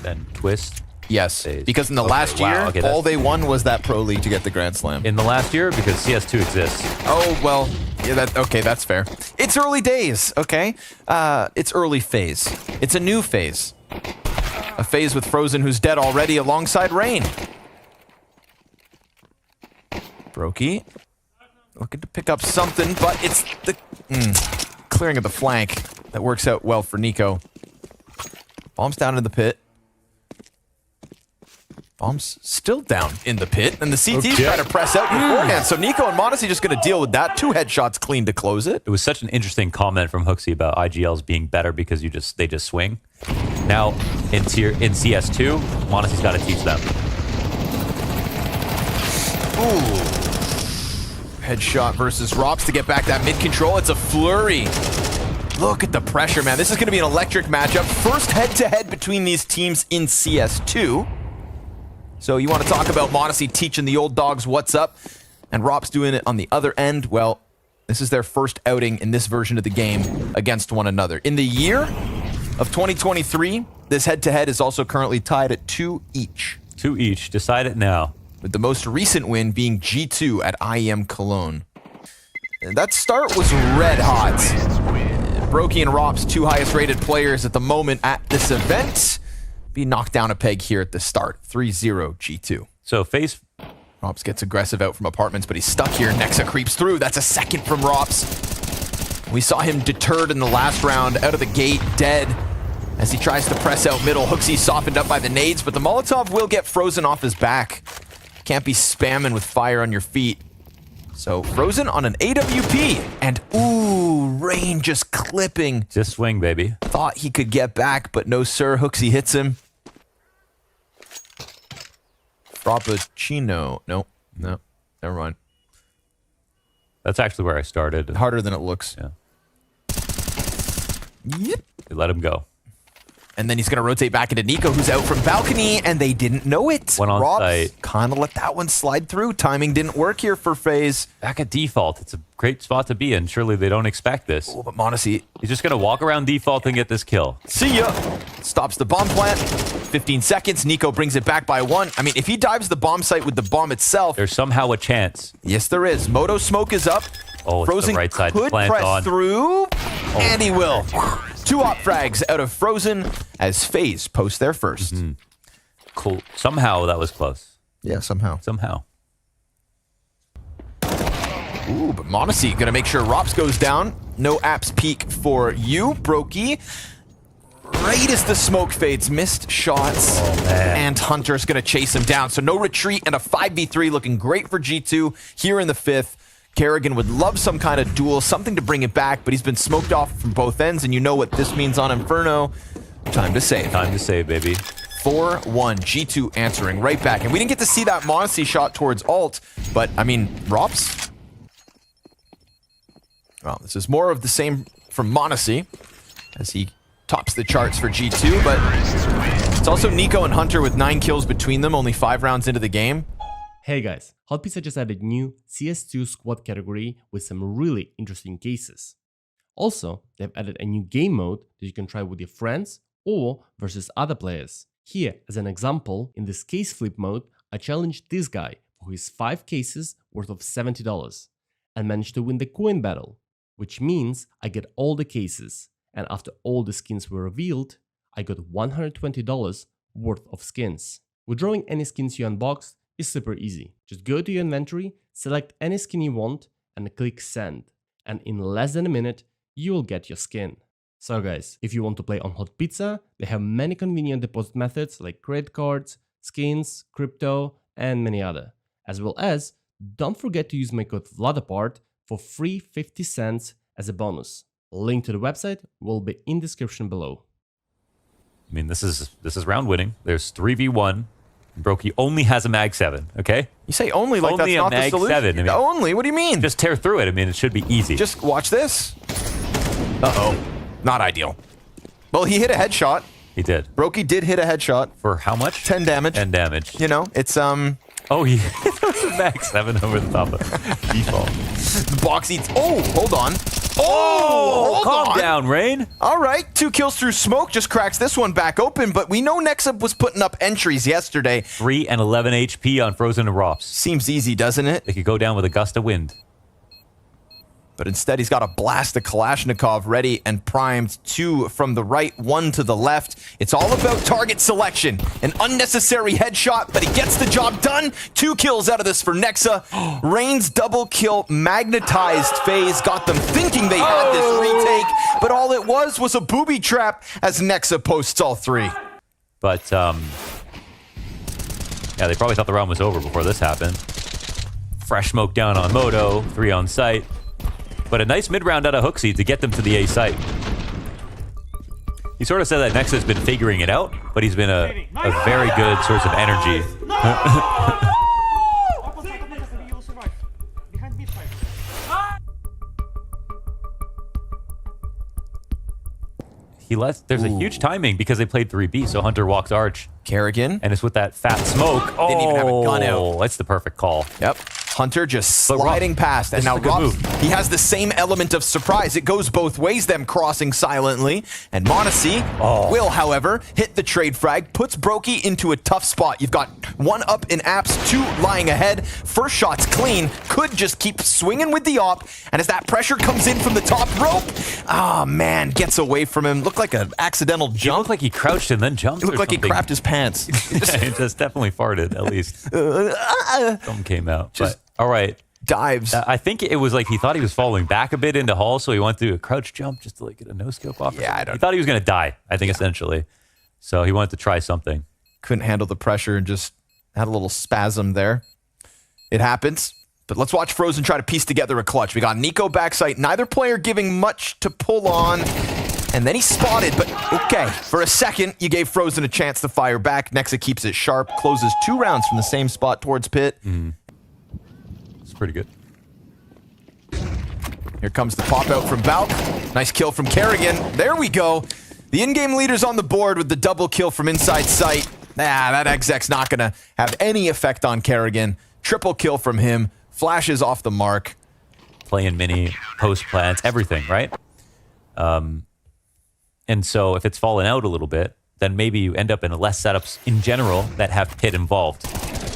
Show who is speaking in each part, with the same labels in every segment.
Speaker 1: then twist.
Speaker 2: Yes,
Speaker 1: Faze.
Speaker 2: because in the last year,
Speaker 1: okay,
Speaker 2: all they won was that Pro League to get the Grand Slam.
Speaker 1: In the last year, because CS2 exists.
Speaker 2: Oh, well, yeah, okay, that's fair. It's early days, okay? It's early phase. It's a new phase. A phase with Frozen, who's dead already, alongside Rain. Brokey looking to pick up something, but it's the clearing of the flank that works out well for niko. Bomb's down in the pit. Bomb's still down in the pit, and the CT's trying to press out beforehand. So niko and Modesty just going to deal with that. 2 headshots clean to close it.
Speaker 1: It was such an interesting comment from Hooksy about IGLs being better because they just swing. Now in CS2, Modesty's got to teach them.
Speaker 2: Ooh. Headshot versus Rops to get back that mid control. It's a flurry. Look at the pressure, man. This is going to be an electric matchup. First head-to-head between these teams in CS2. So you want to talk about Modesty teaching the old dogs what's up, and Rops doing it on the other end. Well, this is their first outing in this version of the game against one another. In the year of 2023, this head-to-head is also currently tied at 2 each.
Speaker 1: 2 each. Decide it now.
Speaker 2: With the most recent win being G2 at IEM Cologne. And that start was red hot. Brokey and Rops, 2 highest rated players at the moment at this event, be knocked down a peg here at the start. 3-0 G2.
Speaker 1: So Faze.
Speaker 2: Rops gets aggressive out from apartments, but he's stuck here. Nexa creeps through. That's a second from Rops. We saw him deterred in the last round, out of the gate, dead. As he tries to press out middle, Hooksy softened up by the nades, but the Molotov will get Frozen off his back. Can't be spamming with fire on your feet. So Frozen on an AWP, and ooh, Rain just clipping.
Speaker 1: Just swing, baby.
Speaker 2: Thought he could get back, but no sir. Hooksy hits him. Frappuccino. No, never mind.
Speaker 1: That's actually where I started.
Speaker 2: Harder than it looks.
Speaker 1: Yeah.
Speaker 2: Yep.
Speaker 1: They let him go.
Speaker 2: And then he's going to rotate back into niko, who's out from balcony, and they didn't know it.
Speaker 1: One on site.
Speaker 2: Kind of let that one slide through. Timing didn't work here for Faze.
Speaker 1: Back at default. It's a great spot to be in. Surely they don't expect this.
Speaker 2: Oh, but Modesty.
Speaker 1: He's just going to walk around default and get this kill.
Speaker 2: See ya. Stops the bomb plant. 15 seconds. niko brings it back by 1. I mean, if he dives the bomb site with the bomb itself.
Speaker 1: There's somehow a chance.
Speaker 2: Yes, there is. Moto smoke is up.
Speaker 1: Oh, it's
Speaker 2: Frozen
Speaker 1: the right side
Speaker 2: could
Speaker 1: to plant
Speaker 2: press
Speaker 1: on.
Speaker 2: through, and he will. 2 op frags out of Frozen as Faze post their first.
Speaker 1: Cool. Somehow that was close.
Speaker 2: Yeah, somehow.
Speaker 1: Somehow.
Speaker 2: Ooh, but Modesty gonna make sure Rops goes down. No apps peak for you, Brokey. Right as the smoke fades, missed shots, and Hunter's gonna chase him down. So no retreat and a 5v3 looking great for G2 here in the 5th. Kerrigan would love some kind of duel, something to bring it back, but he's been smoked off from both ends, and you know what this means on Inferno. Time to save.
Speaker 1: Time to save, baby.
Speaker 2: 4-1, G2 answering right back. And we didn't get to see that Modesty shot towards ult, but, I mean, Rops? Well, this is more of the same from Modesty, as he tops the charts for G2, but it's also niko and Hunter with 9 kills between them, only 5 rounds into the game.
Speaker 3: Hey guys, Hot Pizza just added new CS2 squad category with some really interesting cases. Also, they've added a new game mode that you can try with your friends or versus other players. Here, as an example, in this case flip mode, I challenged this guy for his 5 cases worth of $70 and managed to win the coin battle, which means I get all the cases, and after all the skins were revealed, I got $120 worth of skins. Withdrawing any skins you unboxed is super easy. Just go to your inventory, select any skin you want, and click send. And in less than a minute, you will get your skin. So guys, if you want to play on Hot Pizza, they have many convenient deposit methods like credit cards, skins, crypto, and many other. As well as, don't forget to use my code VLADAPART for free 50 cents as a bonus. Link to the website will be in description below.
Speaker 1: I mean, this is round winning. There's 3v1. Brokey only has a mag 7, okay?
Speaker 2: You say only like
Speaker 1: only
Speaker 2: that's not the
Speaker 1: mag
Speaker 2: solution.
Speaker 1: 7. I mean,
Speaker 2: only? What do you mean?
Speaker 1: Just tear through it. I mean, it should be easy.
Speaker 2: Just watch this. Uh-oh. Not ideal. Well, he hit a headshot.
Speaker 1: He did.
Speaker 2: Brokey did hit a headshot.
Speaker 1: For how much?
Speaker 2: 10 damage.
Speaker 1: 10 damage.
Speaker 2: You know, it's,
Speaker 1: Oh, he hit a mag 7 over the top of default.
Speaker 2: The box eats... Oh, hold on. Oh, hold
Speaker 1: calm
Speaker 2: on.
Speaker 1: down, Rain.
Speaker 2: All right, 2 kills through smoke, just cracks this one back open, but we know Nexa was putting up entries yesterday.
Speaker 1: 3 and 11 HP on Frozen and Rops.
Speaker 2: Seems easy, doesn't it?
Speaker 1: They could go down with a gust of wind.
Speaker 2: But instead, he's got a blast of Kalashnikov ready and primed. 2 from the right, 1 to the left. It's all about target selection. An unnecessary headshot, but he gets the job done. 2 kills out of this for Nexa. Rain's double kill magnetized Faze, got them thinking they had this retake, but all it was a booby trap as Nexa posts all 3.
Speaker 1: But, yeah, they probably thought the round was over before this happened. Fresh smoke down on Moto, 3 on site. But a nice mid-round out of Hooksy to get them to the A site. He sort of said that Nexa's been figuring it out, but he's been a very good source of energy. There's a huge timing because they played 3B, so Hunter walks arch.
Speaker 2: Kerrigan.
Speaker 1: And it's with that fat smoke. Oh,
Speaker 2: Didn't even have a gun out.
Speaker 1: That's the perfect call.
Speaker 2: Yep. Hunter just sliding past. And now Rob, he has the same element of surprise. It goes both ways, them crossing silently. And Monacy will, however, hit the trade frag, puts Brokey into a tough spot. You've got 1 up in apps, 2 lying ahead. First shot's clean. Could just keep swinging with the op. And as that pressure comes in from the top rope, man, gets away from him. Looked like an accidental jump.
Speaker 1: It looked like he crouched and then jumped.
Speaker 2: It looked like he crapped his pants.
Speaker 1: He just definitely farted, at least. Something came out. But, all right.
Speaker 2: Dives.
Speaker 1: I think it was like he thought he was falling back a bit into Hall, so he went through a crouch jump just to like get a no-scope off.
Speaker 2: Yeah,
Speaker 1: He thought he was going to die, I think, essentially. So he wanted to try something.
Speaker 2: Couldn't handle the pressure and just had a little spasm there. It happens. But let's watch Frozen try to piece together a clutch. We got niko backside, neither player giving much to pull on. And then he spotted, but okay. For a second, you gave Frozen a chance to fire back. Nexa keeps it sharp, closes 2 rounds from the same spot towards pit.
Speaker 1: It's pretty good.
Speaker 2: Here comes the pop out from Valk. Nice kill from Kerrigan. There we go. The in-game leader's on the board with the double kill from inside sight. That exec's not going to have any effect on Kerrigan. Triple kill from him. Flashes off the mark.
Speaker 1: Playing mini, post plants, everything, right? And so if it's fallen out a little bit, then maybe you end up in less setups in general that have pit involved.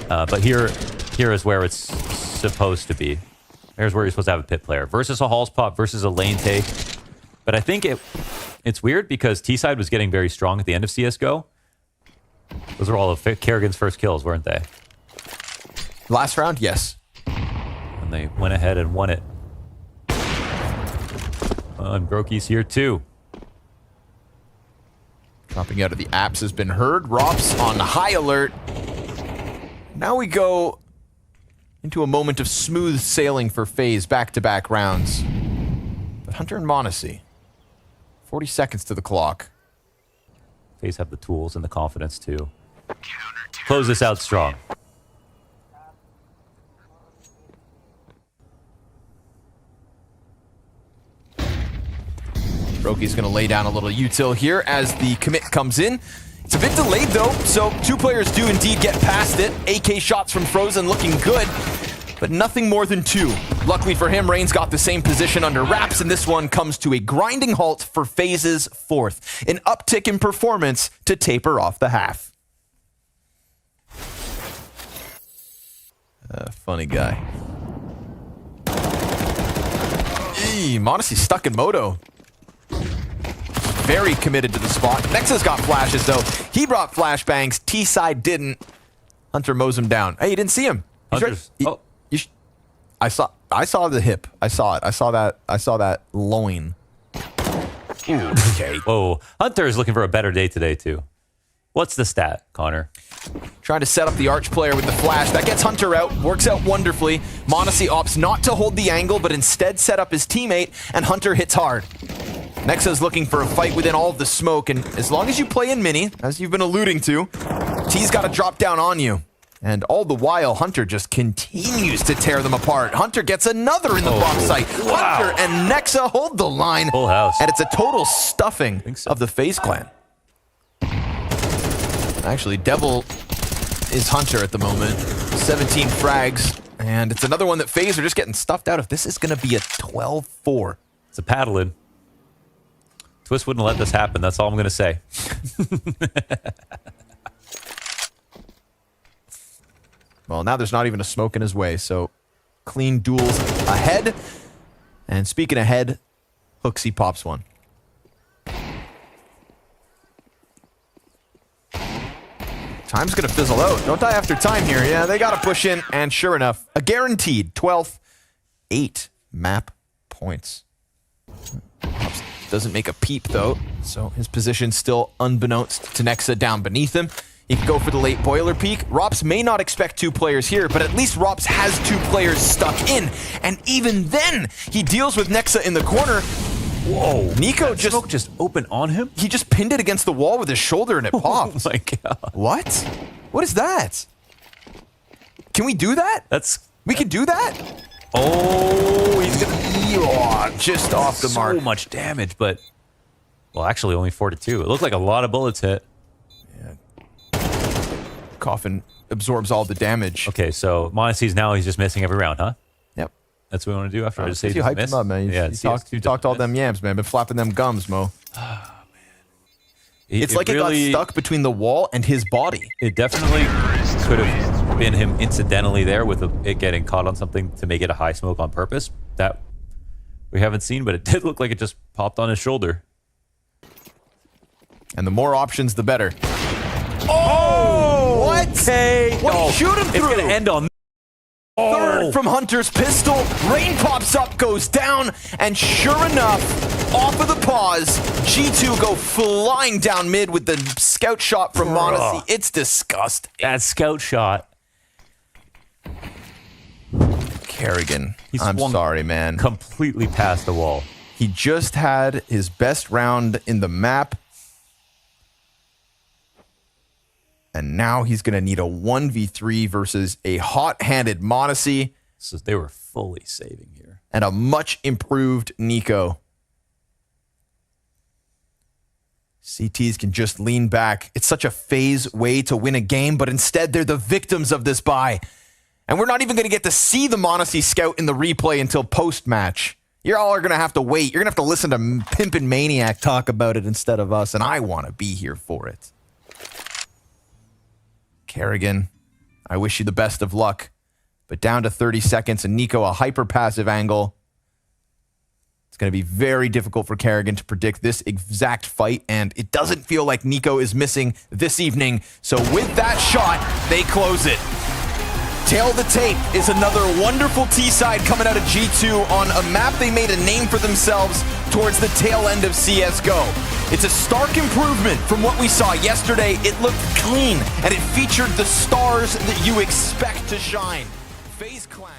Speaker 1: But here is where it's supposed to be. Here's where you're supposed to have a pit player. Versus a Halls pop, versus a lane take. But I think it's weird because T-side was getting very strong at the end of CSGO. Those were all of Kerrigan's first kills, weren't they?
Speaker 2: Last round, yes.
Speaker 1: And they went ahead and won it. And Brokey's here too.
Speaker 2: Dropping out of the apps has been heard. Rops on high alert. Now we go into a moment of smooth sailing for Faze, back-to-back rounds. But Hunter and Monacy, 40 seconds to the clock.
Speaker 1: Faze have the tools and the confidence to close this out strong.
Speaker 2: Brokey's going to lay down a little util here as the commit comes in. It's a bit delayed though, so 2 players do indeed get past it. AK shots from Frozen looking good, but nothing more than 2. Luckily for him, Rain's got the same position under wraps, and this one comes to a grinding halt for Faze's 4th. An uptick in performance to taper off the half. Funny guy. Monacy's stuck in Moto. Very committed to the spot. Nexa's got flashes though. He brought flashbangs. T-side didn't. Hunter mows him down. Hey, you didn't see him. I saw the hip. I saw it. I saw that loin. Ooh, okay.
Speaker 1: Whoa. Hunter is looking for a better day today too. What's the stat, Connor?
Speaker 2: Trying to set up the arch player with the flash. That gets Hunter out. Works out wonderfully. Monacy opts not to hold the angle, but instead set up his teammate, and Hunter hits hard. Nexa's looking for a fight within all of the smoke, and as long as you play in mini, as you've been alluding to, T's got to drop down on you. And all the while, Hunter just continues to tear them apart. Hunter gets another in the box site.
Speaker 1: Wow.
Speaker 2: Hunter and Nexa hold the line.
Speaker 1: Full house.
Speaker 2: And it's a total stuffing
Speaker 1: So.
Speaker 2: of the Faze Clan. Actually, Devil is Hunter at the moment. 17 frags. And it's another one that Faze are just getting stuffed out of. This is going to be a 12-4.
Speaker 1: It's a paddling. Twist wouldn't let this happen. That's all I'm going to say.
Speaker 2: Well, now there's not even a smoke in his way, so clean duels ahead. And speaking ahead, Hooksy pops one. Time's going to fizzle out. Don't die after time here. Yeah, they got to push in. And sure enough, a guaranteed 12th, 8 map points. Doesn't make a peep, though. So his position still unbeknownst to Nexa down beneath him. He can go for the late boiler peak. Rops may not expect 2 players here, but at least Rops has 2 players stuck in. And even then, he deals with Nexa in the corner. Whoa, niko
Speaker 1: just open on him?
Speaker 2: He just pinned it against the wall with his shoulder and it popped.
Speaker 1: Oh my god.
Speaker 2: What? What is that? Can we do that? We can do that? Oh, he's gonna just off the mark.
Speaker 1: So much damage, but well, actually only 4-2. It looked like a lot of bullets hit.
Speaker 2: Yeah. Coffin absorbs all the damage.
Speaker 1: Okay, so Monacy's now he's just missing every round, huh?
Speaker 2: Yep.
Speaker 1: That's what we want to do after I just say
Speaker 2: you hyped him up, man. You talked all them yams, man. Been flapping them gums, Mo.
Speaker 1: Oh, man.
Speaker 2: It's like really, it got stuck between the wall and his body.
Speaker 1: It definitely could have been him incidentally there with it getting caught on something to make it a high smoke on purpose. That we haven't seen, but it did look like it just popped on his shoulder.
Speaker 2: And the more options, the better. Oh! What?
Speaker 1: Okay.
Speaker 2: What did he shoot him through?
Speaker 1: It's going to end on...
Speaker 2: Third from Hunter's pistol. Rain pops up, goes down, and sure enough, off of the pause, G2 go flying down mid with the scout shot from Monacy. It's disgusting.
Speaker 1: That scout shot.
Speaker 2: Kerrigan, I'm sorry, man.
Speaker 1: Completely past the wall.
Speaker 2: He just had his best round in the map. And now he's going to need a 1v3 versus a hot-handed Monacy.
Speaker 1: So they were fully saving here.
Speaker 2: And a much improved niko. CTs can just lean back. It's such a Faze way to win a game, but instead they're the victims of this buy. And we're not even going to get to see the Monacy scout in the replay until post-match. You all are going to have to wait. You're going to have to listen to Pimpin' Maniac talk about it instead of us, and I want to be here for it. Kerrigan, I wish you the best of luck. But down to 30 seconds and niko a hyper-passive angle. It's going to be very difficult for Kerrigan to predict this exact fight, and it doesn't feel like niko is missing this evening. So with that shot, they close it. Tail the Tape is another wonderful T-side coming out of G2 on a map they made a name for themselves towards the tail end of CSGO. It's a stark improvement from what we saw yesterday. It looked clean, and it featured the stars that you expect to shine. Faze Clan.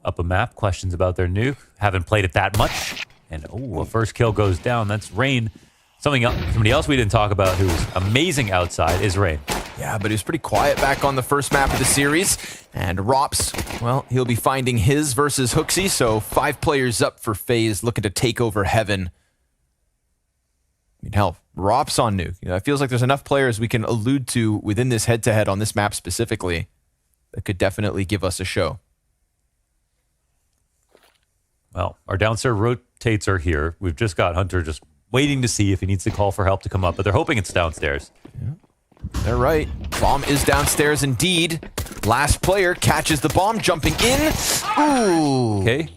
Speaker 1: Up a map, questions about their nuke. Haven't played it that much. And a first kill goes down. That's Rain. Somebody else we didn't talk about who's amazing outside is Rain.
Speaker 2: Yeah, but he was pretty quiet back on the first map of the series. And Rops, well, he'll be finding his versus Hooksy, so 5 players up for Faze looking to take over heaven. I mean, hell, Rops on nuke. It feels like there's enough players we can allude to within this head-to-head on this map specifically that could definitely give us a show.
Speaker 1: Well, our downstairs rotates are here. We've just got Hunter just waiting to see if he needs to call for help to come up, but they're hoping it's downstairs.
Speaker 2: Yeah. They're right. Bomb is downstairs indeed. Last player catches the bomb, jumping in. Ooh.
Speaker 1: Okay.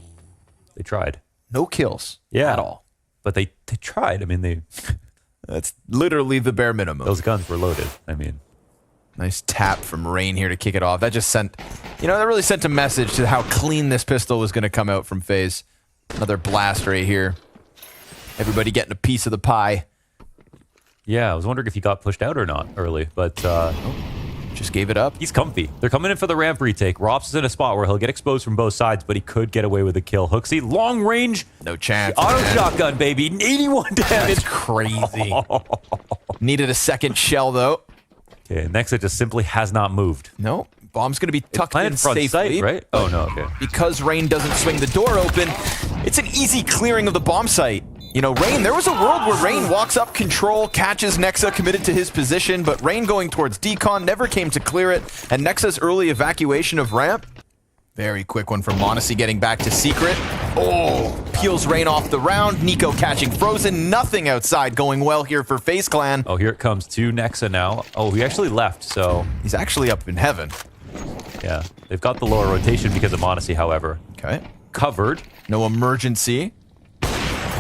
Speaker 1: They tried.
Speaker 2: No kills.
Speaker 1: Yeah.
Speaker 2: At all.
Speaker 1: But they tried. I mean,
Speaker 2: that's literally the bare minimum.
Speaker 1: Those guns were loaded. I mean.
Speaker 2: Nice tap from Rain here to kick it off. That just sent, that really sent a message to how clean this pistol was going to come out from Faze. Another blast right here. Everybody getting a piece of the pie.
Speaker 1: Yeah, I was wondering if he got pushed out or not early, but
Speaker 2: just gave it up.
Speaker 1: He's comfy. They're coming in for the ramp retake. Rops is in a spot where he'll get exposed from both sides, but he could get away with a kill. Hooksy, long range.
Speaker 2: No chance.
Speaker 1: Auto shotgun, baby. 81 damage.
Speaker 2: That's crazy. Needed a second shell, though.
Speaker 1: Okay, Nexa just simply has not moved.
Speaker 2: No. Bomb's going to be tucked in
Speaker 1: front
Speaker 2: safely.
Speaker 1: Sight, right? Oh, no, okay.
Speaker 2: Because Rain doesn't swing the door open, it's an easy clearing of the bomb site. Rain, there was a world where Rain walks up control, catches Nexa committed to his position, but Rain going towards decon never came to clear it, and Nexa's early evacuation of ramp, Very quick one from m0NESY getting back to secret. Oh, peels Rain off the round. niko catching Frozen. Nothing outside going well here for Faze Clan.
Speaker 1: Oh, here it comes to Nexa now. Oh, he actually left, so...
Speaker 2: He's actually up in heaven.
Speaker 1: Yeah, they've got the lower rotation because of m0NESY, however.
Speaker 2: Okay.
Speaker 1: Covered.
Speaker 2: No emergency.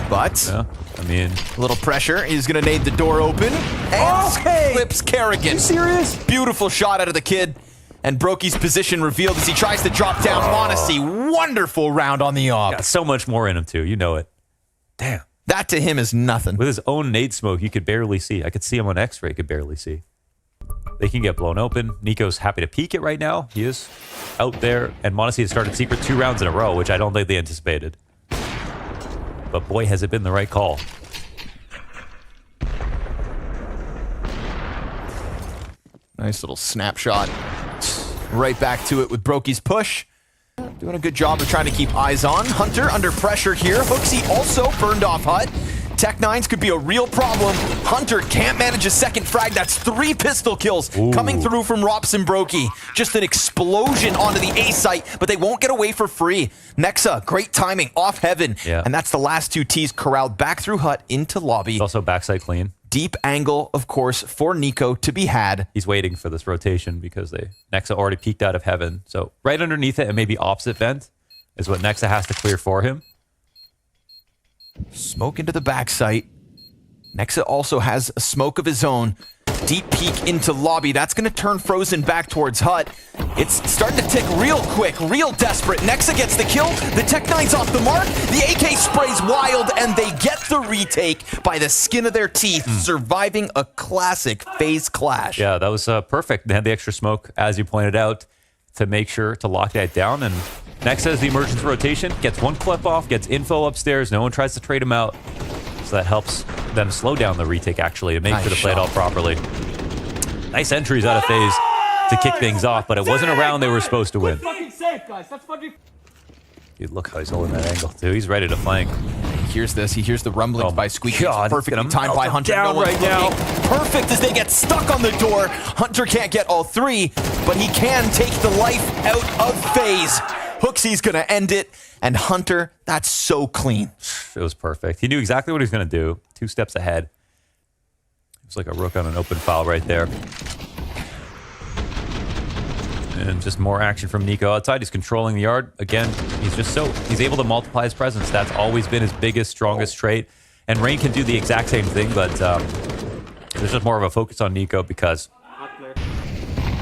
Speaker 2: But...
Speaker 1: Yeah, I mean...
Speaker 2: a little pressure. He's going to nade the door open. And clips Kerrigan.
Speaker 1: Serious?
Speaker 2: Beautiful shot out of the kid. And Brokey's position revealed as he tries to drop down m0NESY. Wonderful round on the op.
Speaker 1: Got so much more in him, too. You know it. Damn.
Speaker 2: That to him is nothing.
Speaker 1: With his own nade smoke, you could barely see. I could see him on X-ray, could barely see. They can get blown open. niko's happy to peek it right now. He is out there. And m0NESY has started secret 2 rounds in a row, which I don't think they anticipated. But boy, has it been the right call.
Speaker 2: Nice little snapshot. Right back to it with Brokey's push. Doing a good job of trying to keep eyes on. Hunter under pressure here. hooksy also burned off Hut. Tech9s could be a real problem. Hunter can't manage a second frag. That's 3 pistol kills coming through from Rops and Brokey. Just an explosion onto the A site, but they won't get away for free. Nexa, great timing, off heaven.
Speaker 1: Yeah.
Speaker 2: And that's the last 2 Ts corralled back through Hut into lobby.
Speaker 1: He's also backside clean.
Speaker 2: Deep angle, of course, for niko to be had.
Speaker 1: He's waiting for this rotation because Nexa already peeked out of heaven. So right underneath it and maybe opposite vent is what Nexa has to clear for him.
Speaker 2: Smoke into the back site. Nexa also has a smoke of his own. Deep peek into lobby. That's going to turn Frozen back towards Hut. It's starting to tick real quick, real desperate. Nexa gets the kill. The Tech9's off the mark. The AK sprays wild, and they get the retake by the skin of their teeth, surviving a classic Faze clash.
Speaker 1: Yeah, that was perfect. They had the extra smoke, as you pointed out, to make sure to lock that down. And Nexa has the emergency rotation, gets 1 clip off, gets info upstairs. No one tries to trade him out. So that helps them slow down the retake, actually, and make sure to play it all properly. Nice entries out of Faze to kick things off, but it wasn't a round they were supposed to win.
Speaker 4: Fucking safe, guys. That's fucking...
Speaker 1: Dude, look how he's holding that angle, too. He's ready to flank.
Speaker 2: He hears this. He hears the rumblings by Squeaky.
Speaker 1: God,
Speaker 2: Perfectly timed by Hunter.
Speaker 1: Down right now.
Speaker 2: Perfect as they get stuck on the door. Hunter can't get all 3, but he can take the life out of Faze. hooksy's going to end it, and Hunter, that's so clean.
Speaker 1: It was perfect. He knew exactly what he was going to do. 2 steps ahead. It was like a rook on an open foul right there. And just more action from niko outside. He's controlling the yard. Again, he's able to multiply his presence. That's always been his biggest, strongest trait. And Rain can do the exact same thing, but there's just more of a focus on niko because...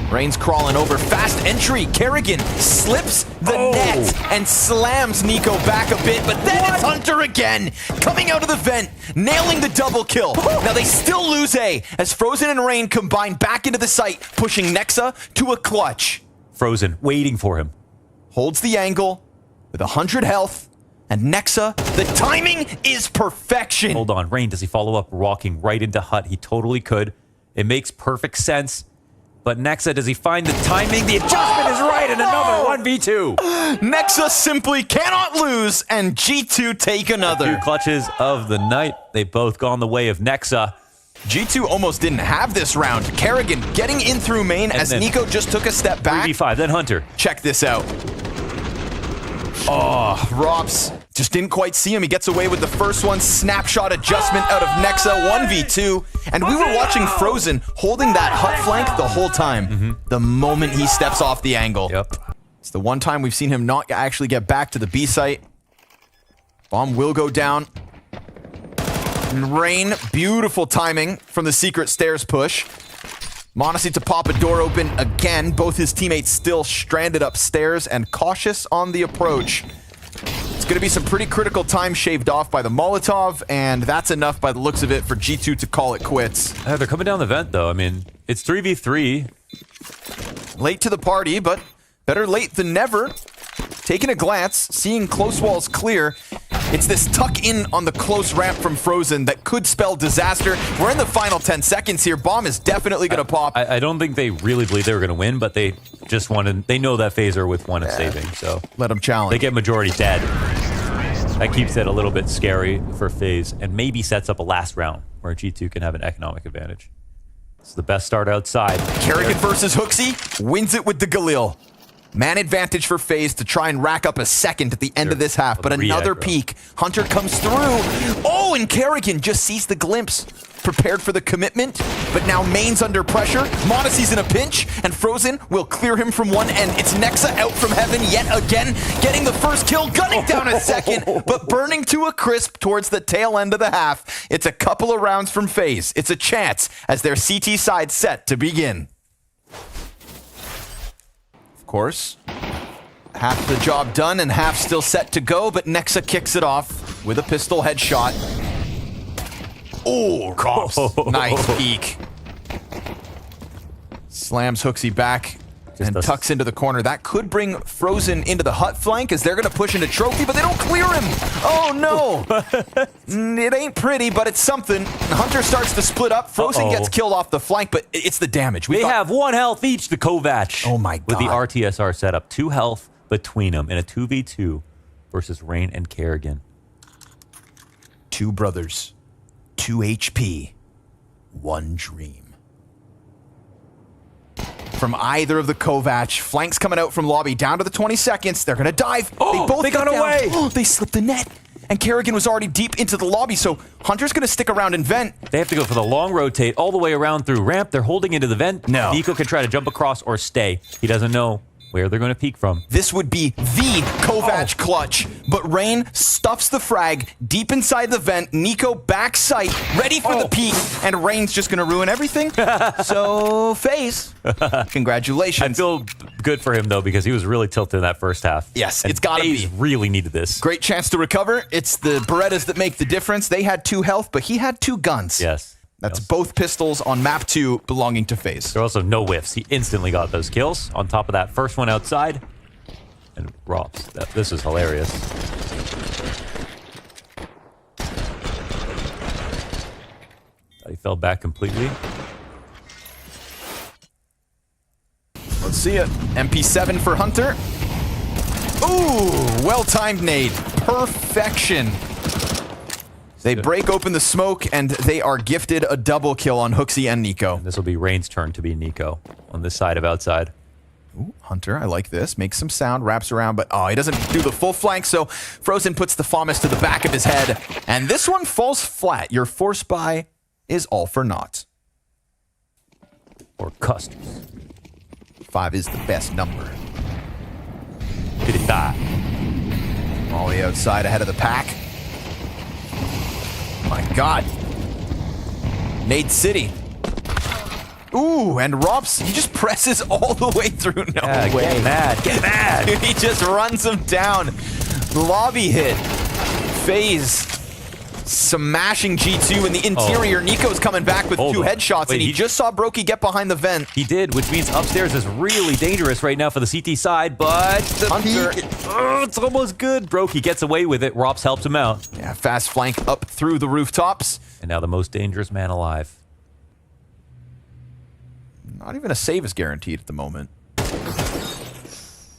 Speaker 2: Rain's crawling over. Fast entry. Kerrigan slips the net and slams niko back a bit, but then it's Hunter again. Coming out of the vent, nailing the double kill. Now they still lose A as Frozen and Rain combine back into the site, pushing Nexa to a clutch.
Speaker 1: Frozen waiting for him.
Speaker 2: Holds the angle with 100 health, and Nexa, the timing is perfection.
Speaker 1: Hold on. Rain, does he follow up walking right into Hut? He totally could. It makes perfect sense. But Nexa, does he find the timing? The adjustment is right, and another 1v2.
Speaker 2: Nexa simply cannot lose, and G2 take another.
Speaker 1: 2 clutches of the night. They've both gone the way of Nexa.
Speaker 2: G2 almost didn't have this round. Kerrigan getting in through main as niko just took a step back.
Speaker 1: 3v5, then Hunter.
Speaker 2: Check this out. Oh, Rops just didn't quite see him. He gets away with the first one. Snapshot adjustment out of Nexa, 1v2. And we were watching Frozen holding that Hut flank the whole time. The moment he steps off the angle.
Speaker 1: Yep.
Speaker 2: It's the one time we've seen him not actually get back to the B site. Bomb will go down. And Rain, beautiful timing from the secret stairs push. m0NESY to pop a door open again. Both his teammates still stranded upstairs and cautious on the approach. It's going to be some pretty critical time shaved off by the Molotov, and that's enough by the looks of it for G2 to call it quits.
Speaker 1: They're coming down the vent, though. I mean, it's 3v3.
Speaker 2: Late to the party, but better late than never. Taking a glance, seeing close walls clear. It's this tuck in on the close ramp from Frozen that could spell disaster. We're in the final 10 seconds here. Bomb is definitely going to pop.
Speaker 1: I don't think they really believe they were going to win, but they just wanted... They know that Faze are with one and saving, so...
Speaker 2: Let them challenge.
Speaker 1: They get majority dead. That keeps it a little bit scary for Faze and maybe sets up a last round where G2 can have an economic advantage. It's the best start outside.
Speaker 2: Kerrigan versus hooksy wins it with the Galil. Man advantage for FaZe to try and rack up a second at the end of this half, but another peek. Hunter comes through. Oh, and Kerrigan just sees the glimpse. Prepared for the commitment, but now Main's under pressure. Modessy's in a pinch, and Frozen will clear him from one end. It's Nexa out from heaven yet again, getting the first kill, gunning down a second, but burning to a crisp towards the tail end of the half. It's a couple of rounds from FaZe. It's a chance as their CT side set to begin. Of course, half the job done and half still set to go, but Nexa kicks it off with a pistol headshot. Oh, Rops. Nice peek. Slams Hooksy back and tucks into the corner. That could bring Frozen into the hut flank as they're going to push into Trophy, but they don't clear him. Oh, no. It ain't pretty, but it's something. Hunter starts to split up. Frozen gets killed off the flank, but it's the damage.
Speaker 1: They have 1 health each, the Kovac.
Speaker 2: Oh, my God.
Speaker 1: With the RTSR setup. 2 health between them in a 2v2 versus Rain and Kerrigan.
Speaker 2: 2 brothers. 2 HP, 1 dream. From either of the Kovac, flanks coming out from lobby, down to the 20 seconds. They're gonna dive.
Speaker 1: They got away.
Speaker 2: Oh, they slipped the net. And Kerrigan was already deep into the lobby, so Hunter's gonna stick around and vent.
Speaker 1: They have to go for the long rotate all the way around through ramp. They're holding into the vent.
Speaker 2: No.
Speaker 1: niko can try to jump across or stay. He doesn't know where they're going to peek from.
Speaker 2: This would be the Kovac clutch, but Rain stuffs the frag deep inside the vent. niko back sight, ready for the peek, and Rain's just going to ruin everything. So, FaZe, congratulations.
Speaker 1: I feel good for him, though, because he was really tilted in that first half.
Speaker 2: Yes,
Speaker 1: and
Speaker 2: it's got to be.
Speaker 1: FaZe really needed this.
Speaker 2: Great chance to recover. It's the Berettas that make the difference. They had 2 health, but he had 2 guns.
Speaker 1: Yes.
Speaker 2: That's both pistols on map 2 belonging to FaZe.
Speaker 1: There are also no whiffs. He instantly got those kills. On top of that first one outside. And Rops. This is hilarious. He fell back completely.
Speaker 2: Let's see it. MP7 for Hunter. Ooh, well-timed nade. Perfection. They break open the smoke, and they are gifted a double kill on Hooksy and niko.
Speaker 1: This will be Rain's turn to be niko on this side of outside.
Speaker 2: Ooh, Hunter, I like this. Makes some sound, wraps around, but he doesn't do the full flank, so Frozen puts the FAMAS to the back of his head, and this one falls flat. Your force buy is all for naught.
Speaker 1: Or custards.
Speaker 2: 5 is the best number.
Speaker 1: Did it die?
Speaker 2: All the way outside ahead of the pack. My God. Nade City. Ooh, and Rops, he just presses all the way through. No way.
Speaker 1: Get mad. Get mad.
Speaker 2: He just runs him down. Lobby hit. FaZe smashing G2 in the interior. niko's coming back with 2 headshots, and he just saw Brokey get behind the vent.
Speaker 1: He did, which means upstairs is really dangerous right now for the CT side, but the
Speaker 2: Hunter.
Speaker 1: peek, it's almost good. Brokey gets away with it. Rops helps him out.
Speaker 2: Yeah, fast flank up through the rooftops.
Speaker 1: And now the most dangerous man alive.
Speaker 2: Not even a save is guaranteed at the moment.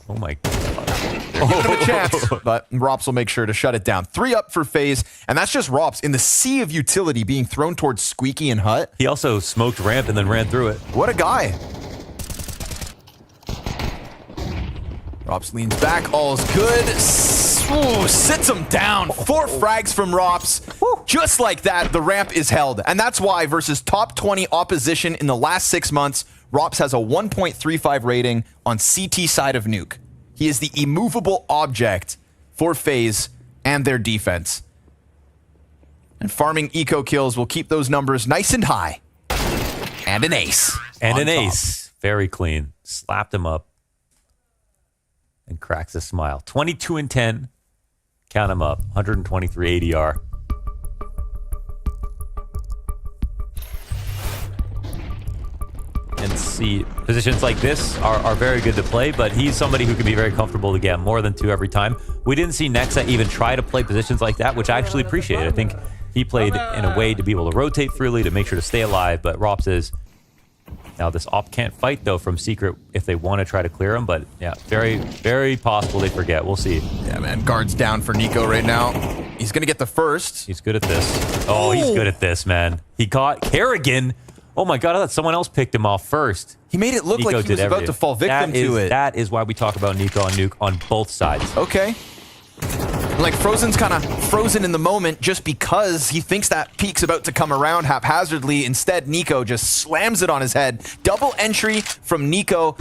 Speaker 1: Oh my God.
Speaker 2: Give him a chance, but Rops will make sure to shut it down. 3 up for FaZe, and that's just Rops in the sea of utility being thrown towards Squeaky and Hut.
Speaker 1: He also smoked ramp and then ran through it.
Speaker 2: What a guy. Rops leans back, all's good. Ooh, sits him down. 4 frags from Rops. Just like that, the ramp is held. And that's why versus top 20 opposition in the last 6 months, Rops has a 1.35 rating on CT side of Nuke. He is the immovable object for FaZe and their defense. And farming eco kills will keep those numbers nice and high. And an ace.
Speaker 1: And
Speaker 2: on
Speaker 1: an
Speaker 2: top.
Speaker 1: ace. Very clean. Slapped him up. And cracks a smile. 22 and 10. Count him up. 123 ADR. And see, positions like this are very good to play, but he's somebody who can be very comfortable to get more than 2 every time. We didn't see Nexa even try to play positions like that, which I actually appreciate. I think he played in a way to be able to rotate freely, to make sure to stay alive, but Rops is... Now, this op can't fight, though, from Secret if they want to try to clear him, but yeah, very, very possible they forget. We'll see.
Speaker 2: Yeah, man, guards down for niko right now. He's going to get the first.
Speaker 1: He's good at this. Oh, he's good at this, man. He caught Kerrigan. Oh my god, I thought someone else picked him off first.
Speaker 2: He made it look
Speaker 1: niko
Speaker 2: like he was about to fall victim to it.
Speaker 1: That is why we talk about niko and nuke on both sides.
Speaker 2: Okay. Like, Frozen's kind of frozen in the moment just because he thinks that peek's about to come around haphazardly. Instead, niko just slams it on his head. Double entry from niko.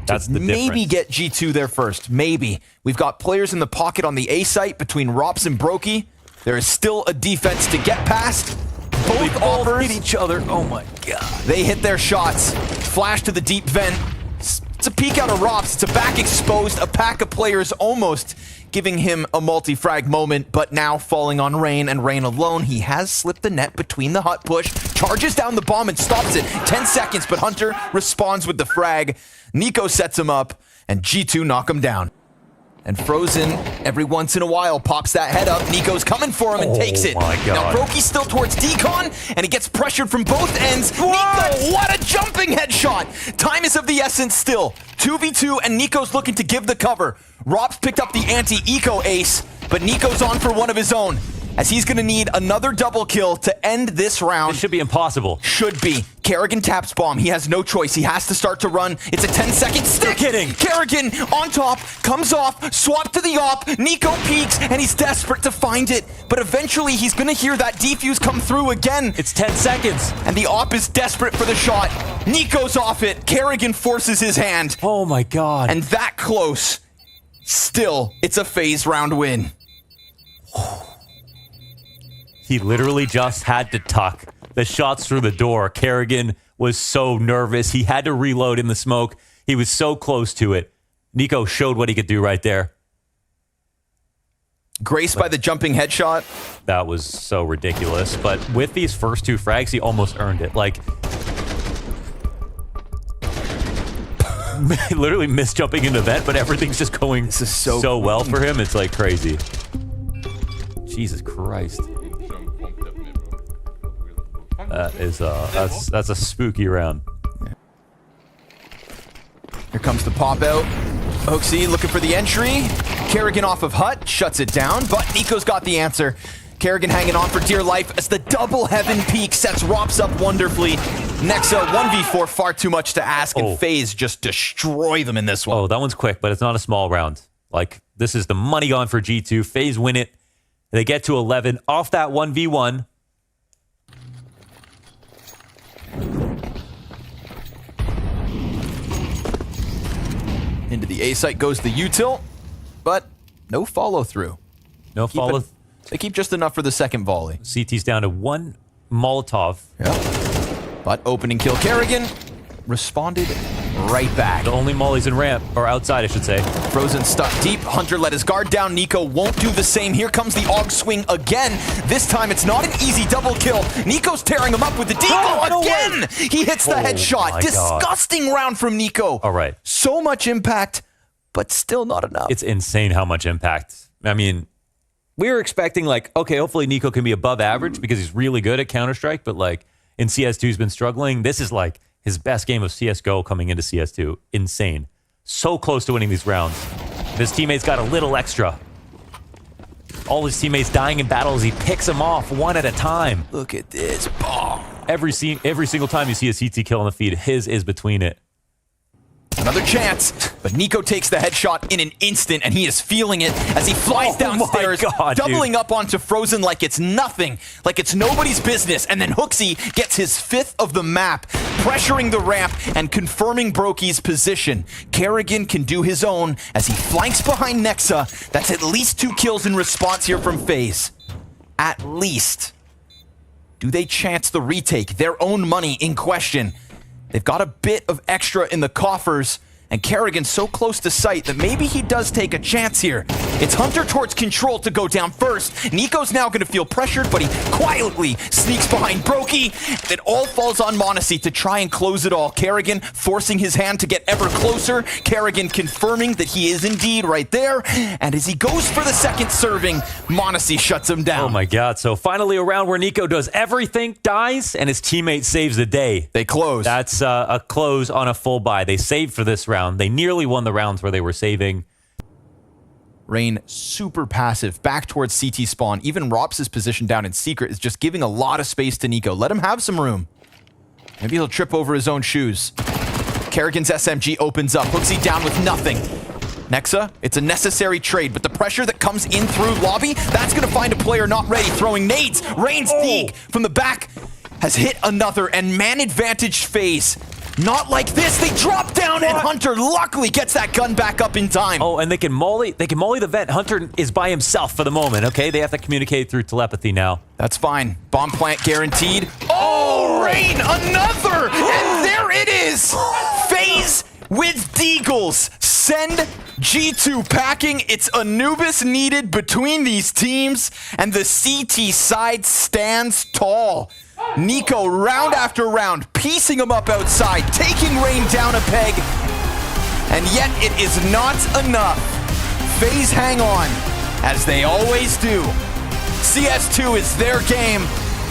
Speaker 1: That's the
Speaker 2: maybe
Speaker 1: difference.
Speaker 2: get G2 there first. Maybe. We've got players in the pocket on the A site between Rops and Brokey. There is still a defense to get past. Both offers
Speaker 1: hit each other. Oh my god.
Speaker 2: They hit their shots. Flash to the deep vent. It's a peek out of Rops. It's a back exposed. A pack of players almost giving him a multi-frag moment, but now falling on Rain, and Rain alone. He has slipped the net between the hut push, charges down the bomb and stops it. 10 seconds, but Hunter responds with the frag. niko sets him up, and G2 knock him down. And Frozen, every once in a while, pops that head up. niko's coming for him and takes it.
Speaker 1: My
Speaker 2: Now
Speaker 1: God.
Speaker 2: Brokey's still towards Decon, and he gets pressured from both ends. niko, what a jumping headshot! Time is of the essence still. 2v2, and niko's looking to give the cover. Rops picked up the anti-eco ace, but niko's on for one of his own, as he's gonna need another double kill to end this round.
Speaker 1: This should be impossible.
Speaker 2: Should be. Kerrigan taps bomb. He has no choice. He has to start to run. It's a 10-second stick.
Speaker 1: You're kidding.
Speaker 2: Kerrigan on top, comes off, swap to the op. niko peeks, and he's desperate to find it. But eventually, he's going to hear that defuse come through again.
Speaker 1: It's 10 seconds.
Speaker 2: And the op is desperate for the shot. niko's off it. Kerrigan forces his hand.
Speaker 1: Oh my god.
Speaker 2: And that close. Still, it's a phase round win.
Speaker 1: He literally just had to tuck the shots through the door. Kerrigan was so nervous. He had to reload in the smoke. He was so close to it. niko showed what he could do right there.
Speaker 2: Graced by the jumping headshot.
Speaker 1: That was so ridiculous. But with these first two frags, he almost earned it. Like, literally missed jumping into the vent, but everything's just going
Speaker 2: This is so
Speaker 1: so well
Speaker 2: clean.
Speaker 1: for him. It's like crazy. Jesus Christ. That is that's a spooky round.
Speaker 2: Here comes the pop out. Hoaxy looking for the entry. Kerrigan off of hut, shuts it down, but niko's got the answer. Kerrigan hanging on for dear life as the double heaven peak sets Rops up wonderfully. Nexa 1v4, far too much to ask, and FaZe just destroy them in this one.
Speaker 1: Oh, that one's quick, but it's not a small round. Like, this is the money gone for G2. FaZe win it. They get to 11 off that 1v1.
Speaker 2: Into the A site goes the util, but no follow through.
Speaker 1: No follow.
Speaker 2: They keep just enough for the second volley.
Speaker 1: CT's down to one Molotov.
Speaker 2: Yeah. But opening kill, Kerrigan responded right back.
Speaker 1: The only mollies in ramp, or outside, I should say.
Speaker 2: Frozen stuck deep. Hunter let his guard down. niko won't do the same. Here comes the AUG swing again. This time it's not an easy double kill. niko's tearing him up with the deco again. He hits the headshot.
Speaker 1: my
Speaker 2: Disgusting round from niko.
Speaker 1: All right.
Speaker 2: So much impact, but still not enough.
Speaker 1: It's insane how much impact. I mean, we were expecting, like, okay, hopefully niko can be above average because he's really good at Counter-Strike, but, like, in CS2 he's been struggling. This is, like, his best game of CSGO coming into CS2. Insane. So close to winning these rounds. His teammates got a little extra. All his teammates dying in battles, he picks them off one at a time.
Speaker 2: Look at this bomb.
Speaker 1: Every single time you see a CT kill on the feed, his is between it.
Speaker 2: Another chance, but niko takes the headshot in an instant, and he is feeling it as he flies downstairs, doubling up onto Frozen like it's nothing, like it's nobody's business, and then Hoaxy gets his fifth of the map, pressuring the ramp and confirming Brokey's position. Kerrigan can do his own as he flanks behind Nexa. That's at least 2 kills in response here from FaZe. At least. Do they chance the retake? Their own money in question. They've got a bit of extra in the coffers, and Kerrigan's so close to sight that maybe he does take a chance here. It's Hunter towards control to go down first. niko's now going to feel pressured, but he quietly sneaks behind Brokey. It all falls on m0NESY to try and close it all. Kerrigan forcing his hand to get ever closer. Kerrigan confirming that he is indeed right there. And as he goes for the second serving, m0NESY shuts him down.
Speaker 1: Oh my god. So finally a round where niko does everything, dies, and his teammate saves the day.
Speaker 2: They close.
Speaker 1: That's a close on a full buy. They saved for this round. They nearly won the rounds where they were saving.
Speaker 2: Rain super passive, back towards CT spawn. Even Rops' position down in secret is just giving a lot of space to niko. Let him have some room. Maybe he'll trip over his own shoes. Kerrigan's SMG opens up. Hooksy down with nothing. Nexa, it's a necessary trade, but the pressure that comes in through lobby, that's going to find a player not ready, throwing nades. Rain's Deeg from the back has hit another, and man advantage Faze. Not like this. They drop down, and Hunter luckily gets that gun back up in time.
Speaker 1: Oh, and they can molly the vent. Hunter is by himself for the moment, okay? They have to communicate through telepathy now.
Speaker 2: That's fine. Bomb plant guaranteed. Oh, Rain, another! And there it is! Faze with Deagles. Send G2 packing. It's Anubis needed between these teams, and the CT side stands tall. niko round after round, piecing him up outside, taking Rain down a peg, and yet it is not enough. Faze hang on, as they always do. CS2 is their game,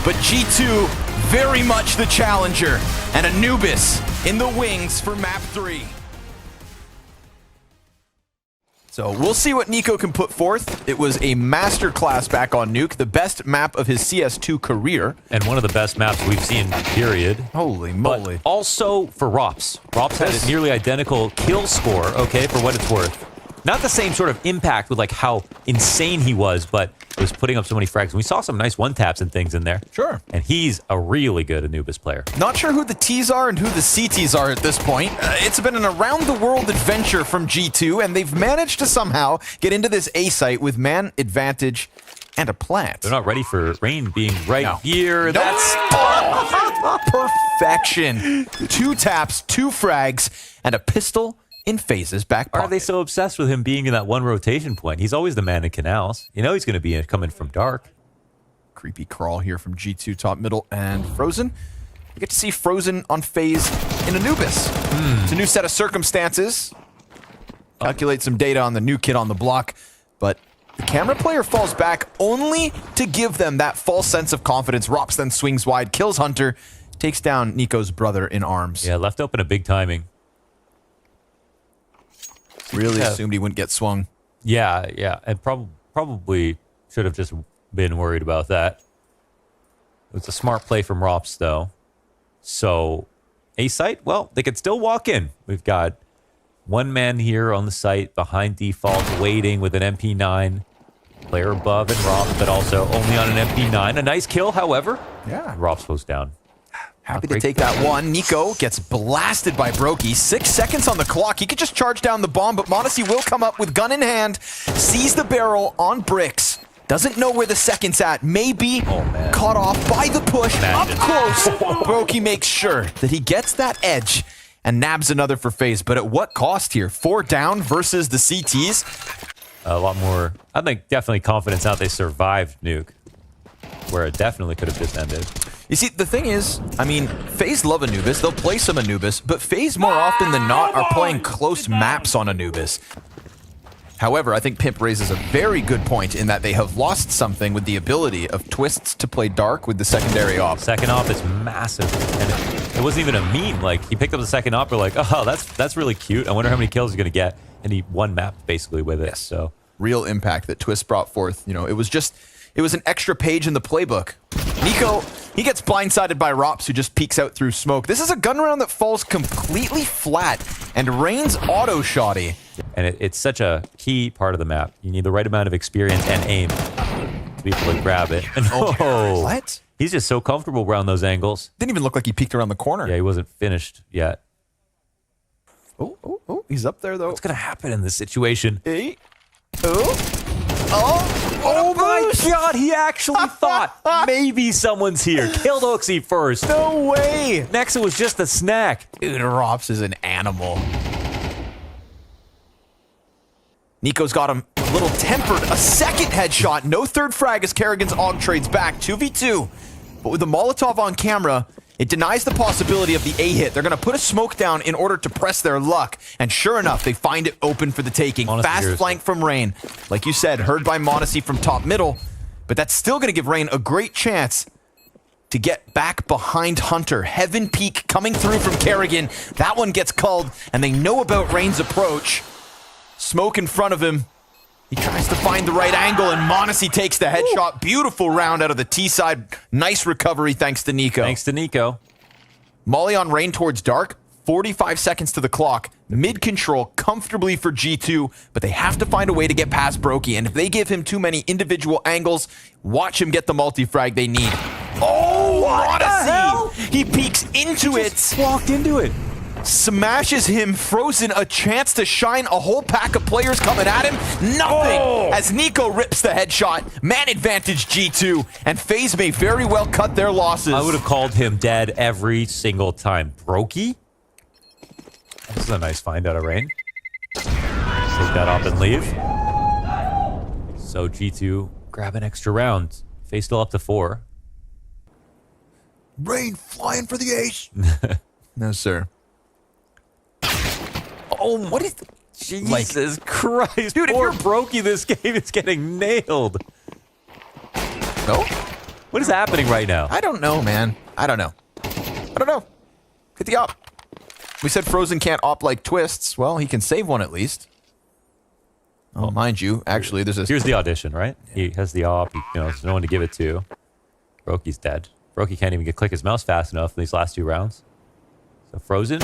Speaker 2: but G2 very much the challenger, and Anubis in the wings for map 3. So we'll see what niko can put forth. It was a masterclass back on Nuke, the best map of his CS2 career.
Speaker 1: And one of the best maps we've seen, period.
Speaker 2: Holy moly.
Speaker 1: But also for Rops. Rops had a nearly identical kill score, okay, for what it's worth. Not the same sort of impact with like how insane he was, but he was putting up so many frags. And we saw some nice one-taps and things in there.
Speaker 2: Sure.
Speaker 1: And he's a really good Anubis player.
Speaker 2: Not sure who the T's are and who the CTs are at this point. It's been an around-the-world adventure from G2, and they've managed to somehow get into this A site with man advantage and a plant.
Speaker 1: They're not ready for Rain being right here.
Speaker 2: No.
Speaker 1: That's
Speaker 2: perfection. 2 taps, 2 frags, and a pistol in Faze's back pocket.
Speaker 1: Why are they so obsessed with him being in that one rotation point? He's always the man in canals. You know he's going to be coming from dark.
Speaker 2: Creepy crawl here from G2 top middle and Frozen. You get to see Frozen on Faze in Anubis. It's a new set of circumstances. Calculate some data on the new kid on the block, but the camera player falls back only to give them that false sense of confidence. Rops then swings wide, kills Hunter, takes down niko's brother in arms.
Speaker 1: Yeah, left open a big timing.
Speaker 2: Really assumed he wouldn't get swung.
Speaker 1: Yeah, and probably should have just been worried about that. It was a smart play from Rops, though. So, A site, well, they could still walk in. We've got one man here on the site behind default, waiting with an MP9. Player above and Rops, but also only on an MP9. A nice kill, however.
Speaker 2: Yeah.
Speaker 1: Rops goes down.
Speaker 2: Happy to take that one. niko gets blasted by Brokey. 6 seconds on the clock. He could just charge down the bomb, but Modesty will come up with gun in hand. Sees the barrel on bricks. Doesn't know where the second's at. Maybe caught off by the push. Up close. Brokey makes sure that he gets that edge and nabs another for Faze. But at what cost here? 4 down versus the CTs?
Speaker 1: A lot more, I think, definitely confidence out they survived Nuke, where it definitely could have just ended.
Speaker 2: You see, the thing is, I mean, Faze love Anubis. They'll play some Anubis, but Faze more often than not are playing close maps on Anubis. However, I think Pimp raises a very good point in that they have lost something with the ability of Twists to play dark with the secondary op.
Speaker 1: Second op is massive, and it wasn't even a meme. Like, he picked up the second op, we're like, oh, that's really cute. I wonder how many kills he's gonna get, and he won map basically with it. So
Speaker 2: real impact that Twist brought forth. You know, it was an extra page in the playbook. niko, he gets blindsided by Rops, who just peeks out through smoke. This is a gun round that falls completely flat, and Rain's auto-shotty.
Speaker 1: And it's such a key part of the map. You need the right amount of experience and aim to be able to grab it. And
Speaker 2: What?
Speaker 1: He's just so comfortable around those angles.
Speaker 2: Didn't even look like he peeked around the corner.
Speaker 1: Yeah, he wasn't finished yet.
Speaker 2: Oh, he's up there, though.
Speaker 1: What's going to happen in this situation?
Speaker 2: Hey. Oh
Speaker 1: my God, he actually thought maybe someone's here. Killed Oxy first.
Speaker 2: No way.
Speaker 1: Nexa was just a snack.
Speaker 2: Dude, Rops is an animal. niko's got him a little tempered. A second headshot. No third frag as Kerrigan's AUG trades back. 2v2. But with the Molotov on camera, it denies the possibility of the A hit. They're going to put a smoke down in order to press their luck. And sure enough, they find it open for the taking. Fast flank from Rain. Like you said, heard by Modesty from top middle. But that's still going to give Rain a great chance to get back behind Hunter. Heaven Peak coming through from Kerrigan. That one gets culled, and they know about Rain's approach. Smoke in front of him. He tries to find the right angle, and Modesty takes the headshot. Beautiful round out of the T side. Nice recovery thanks to niko.
Speaker 1: Thanks to niko.
Speaker 2: Molly on Rain towards Dark. 45 seconds to the clock. Mid control comfortably for G2, but they have to find a way to get past Brokey. And if they give him too many individual angles, watch him get the multi-frag they need. Oh, what a scene! He peeks into it.
Speaker 1: Walked into it.
Speaker 2: Smashes him. Frozen, a chance to shine. A whole pack of players coming at him. Nothing as niko rips the headshot. Man advantage G2. And FaZe may very well cut their losses.
Speaker 1: I would have called him dead every single time. Brokey? This is a nice find out of Rain. Take that off and leave. So G2 grab an extra round. FaZe still up to 4.
Speaker 2: Rain flying for the ace. No, sir. Oh, what is...
Speaker 1: Jesus Christ. Dude, if you're Brokey, this game is getting nailed.
Speaker 2: No?
Speaker 1: What is happening right now?
Speaker 2: I don't know, man. I don't know. Hit the op. We said Frozen can't op like twists. Well, he can save one at least. Oh, mind you, actually, there's a...
Speaker 1: Here's the audition, right? He has the op. There's no one to give it to. Brokey's dead. Brokey can't even click his mouse fast enough in these last 2 rounds. So Frozen.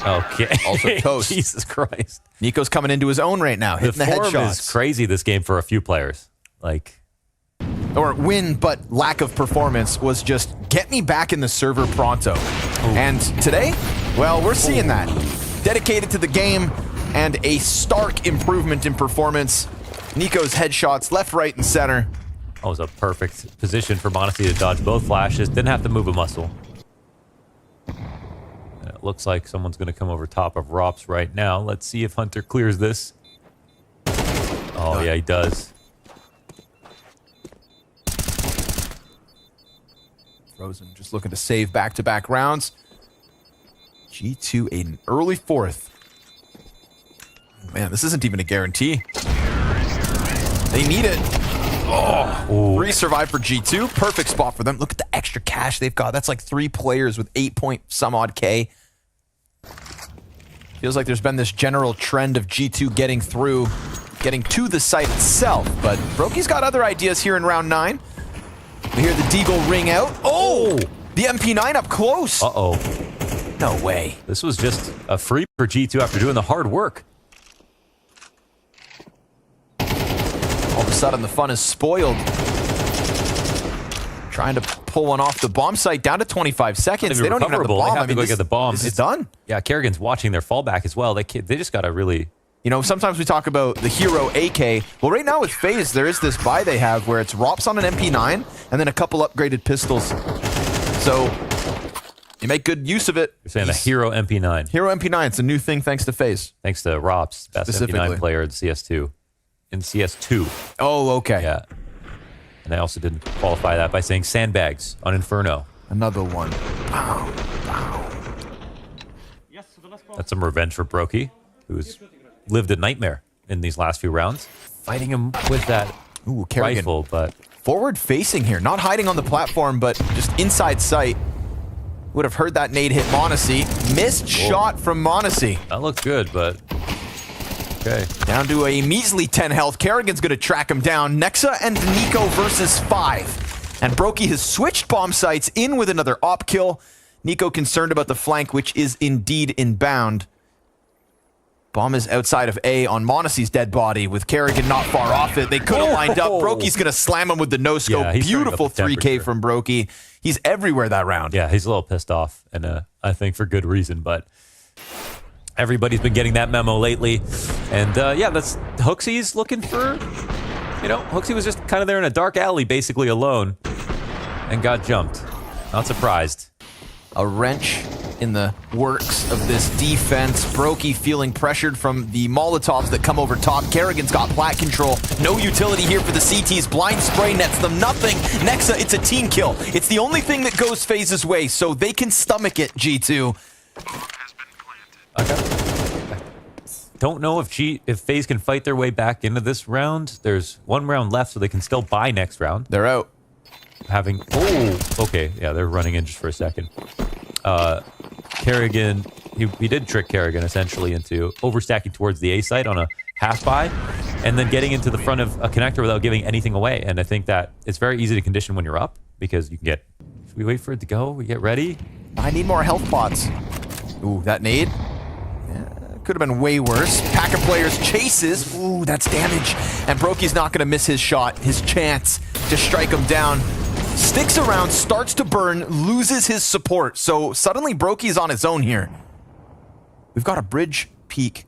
Speaker 1: Okay.
Speaker 2: Also toast.
Speaker 1: Jesus Christ.
Speaker 2: niko's coming into his own right now, hitting the
Speaker 1: form
Speaker 2: headshots.
Speaker 1: is crazy this game for a few players. Like...
Speaker 2: Or win, but lack of performance was just get me back in the server pronto. Ooh. And today, well, we're seeing that. Dedicated to the game and a stark improvement in performance. niko's headshots left, right, and center.
Speaker 1: That was a perfect position for monesty to dodge both flashes. Didn't have to move a muscle. And it looks like someone's going to come over top of Rops right now. Let's see if Hunter clears this. Oh, yeah, he does.
Speaker 2: Frozen just looking to save back-to-back rounds. G2 an early 4th. Man, this isn't even a guarantee. They need it. Oh, 3 survive for G2. Perfect spot for them. Look at the extra cash they've got. That's like 3 players with 8 point some odd K. Feels like there's been this general trend of G2 getting through, getting to the site itself. But Brokey's got other ideas here in round 9. We hear the deagle ring out. Oh! The MP9 up close.
Speaker 1: Uh-oh.
Speaker 2: No way.
Speaker 1: This was just a free for G2 after doing the hard work.
Speaker 2: All of a sudden, the fun is spoiled. Trying to pull one off the bomb site down to 25 seconds. They don't even have the bomb.
Speaker 1: They have to go get the bomb.
Speaker 2: It's done.
Speaker 1: Yeah, Kerrigan's watching their fallback as well. They just got to really...
Speaker 2: You know, sometimes we talk about the hero AK. Well, right now with FaZe, there is this buy they have where it's Rops on an MP9 and then a couple upgraded pistols. So you make good use of it.
Speaker 1: You're saying the hero MP9.
Speaker 2: Hero MP9. It's a new thing thanks to FaZe.
Speaker 1: Thanks to Rops, best MP9 player in CS2. In CS2.
Speaker 2: Oh, okay.
Speaker 1: Yeah. And I also didn't qualify that by saying sandbags on Inferno.
Speaker 2: Another one. Pow, pow.
Speaker 1: That's some revenge for Brokey, who's lived a nightmare in these last few rounds. Fighting him with that rifle, but...
Speaker 2: Forward facing here, not hiding on the platform, but just inside sight. Would have heard that nade hit monesty. Missed shot from monesty.
Speaker 1: That looked good, but... Okay.
Speaker 2: Down to a measly 10 health. Kerrigan's going to track him down. Nexa and niko versus 5. And Brokey has switched bomb sites in with another op kill. niko concerned about the flank, which is indeed inbound. Bomb is outside of A on monesty's dead body with Kerrigan not far off it. They could have lined up. Brokey's going to slam him with the no-scope.
Speaker 1: Yeah,
Speaker 2: beautiful 3K from Brokey. He's everywhere that round.
Speaker 1: Yeah, he's a little pissed off, and I think for good reason, but everybody's been getting that memo lately. And yeah, that's Hooksy's looking for, Hooksy was just kind of there in a dark alley, basically alone, and got jumped. Not surprised.
Speaker 2: A wrench in the works of this defense. Brokey feeling pressured from the Molotovs that come over top. Kerrigan's got plat control. No utility here for the CTs. Blind spray nets them. Nothing. Nexa, it's a team kill. It's the only thing that goes FaZe's way, so they can stomach it, G2.
Speaker 1: Okay. Don't know if FaZe can fight their way back into this round. There's 1 round left, so they can still buy next round.
Speaker 2: They're out.
Speaker 1: Okay. Yeah, they're running in just for a second. Kerrigan, he did trick Kerrigan essentially into overstacking towards the A site on a half buy and then getting into the front of a connector without giving anything away. And I think that it's very easy to condition when you're up because you can get, should we wait for it to go? We get ready?
Speaker 2: I need more health pots. Ooh, that nade. Could have been way worse. Pack of players chases. Ooh, that's damage. And Broky's not going to miss his shot, his chance to strike him down. Sticks around, starts to burn, loses his support. So suddenly Broky's on his own here. We've got a bridge peak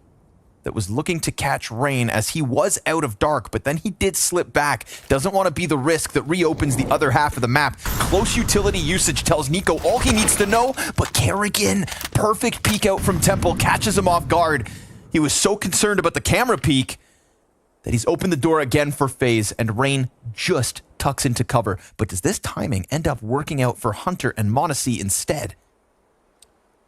Speaker 2: that was looking to catch Rain as he was out of dark, but then he did slip back. Doesn't want to be the risk that reopens the other half of the map. Close utility usage tells niko all he needs to know, but Kerrigan, perfect peek out from Temple, catches him off guard. He was so concerned about the camera peek that he's opened the door again for FaZe, and Rain just tucks into cover. But does this timing end up working out for Hunter and m0NESY instead?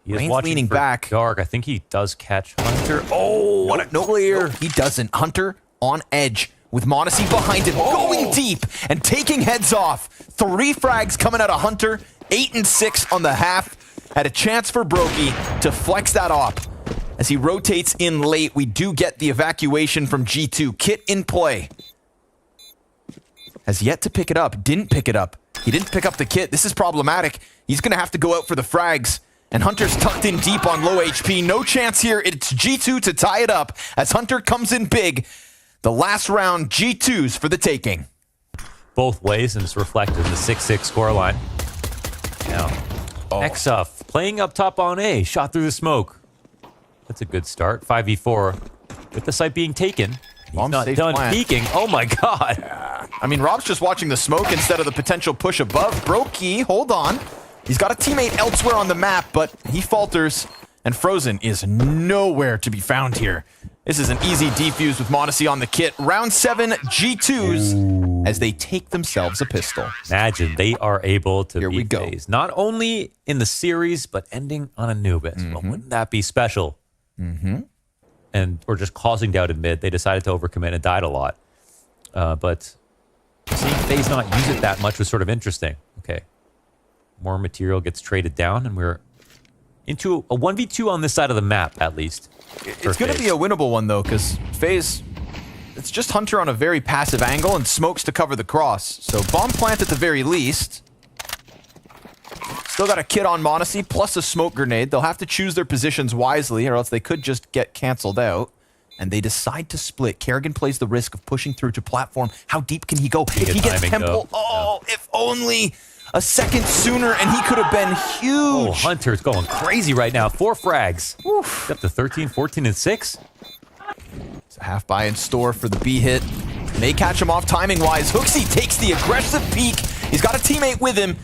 Speaker 1: He is
Speaker 2: Rain's
Speaker 1: watching
Speaker 2: leaning
Speaker 1: for
Speaker 2: back.
Speaker 1: Dark. I think he does catch Hunter. Oh, what a clear.
Speaker 2: He doesn't. Hunter on edge with m0NESY behind him, going deep and taking heads off. 3 frags coming out of Hunter, 8 and 6 on the half. Had a chance for Broky to flex that op. As he rotates in late, we do get the evacuation from G2. Kit in play. Has yet to pick it up. Didn't pick it up. He didn't pick up the kit. This is problematic. He's going to have to go out for the frags. And Hunter's tucked in deep on low HP. No chance here. It's G2 to tie it up as Hunter comes in big. The last round, G2's for the taking.
Speaker 1: Both ways, and it's reflected in the 6-6 scoreline. Now, Exuf playing up top on A. Shot through the smoke. That's a good start. 5v4 with the site being taken. He's not done peeking. Oh my god.
Speaker 2: Yeah. I mean, Rob's just watching the smoke instead of the potential push above. Broky, hold on. He's got a teammate elsewhere on the map, but he falters, and Frozen is nowhere to be found here. This is an easy defuse with m0NESY on the kit. Round 7, G2's, as they take themselves a pistol.
Speaker 1: Imagine they are able to
Speaker 2: Here we
Speaker 1: beat
Speaker 2: go.
Speaker 1: FaZe, not only in the series, but ending on Anubis. Well, wouldn't that be special? Or just causing doubt in mid. They decided to overcommit and died a lot. But seeing FaZe not use it that much was sort of interesting. Okay. More material gets traded down, and we're into a 1v2 on this side of the map, at least.
Speaker 2: It's going to be a winnable one, though, because FaZe, it's just Hunter on a very passive angle and smokes to cover the cross. So bomb plant at the very least. Still got a kit on m0NESY, plus a smoke grenade. They'll have to choose their positions wisely, or else they could just get canceled out. And they decide to split. Kerrigan plays the risk of pushing through to platform. How deep can he go? If he gets Temple, if only a second sooner, and he could have been huge.
Speaker 1: Oh, Hunter's going crazy right now. 4 frags. Oof. Up to 13, 14, and 6.
Speaker 2: It's a half buy in store for the B hit. May catch him off timing-wise. Hooksy takes the aggressive peek. He's got a teammate with him.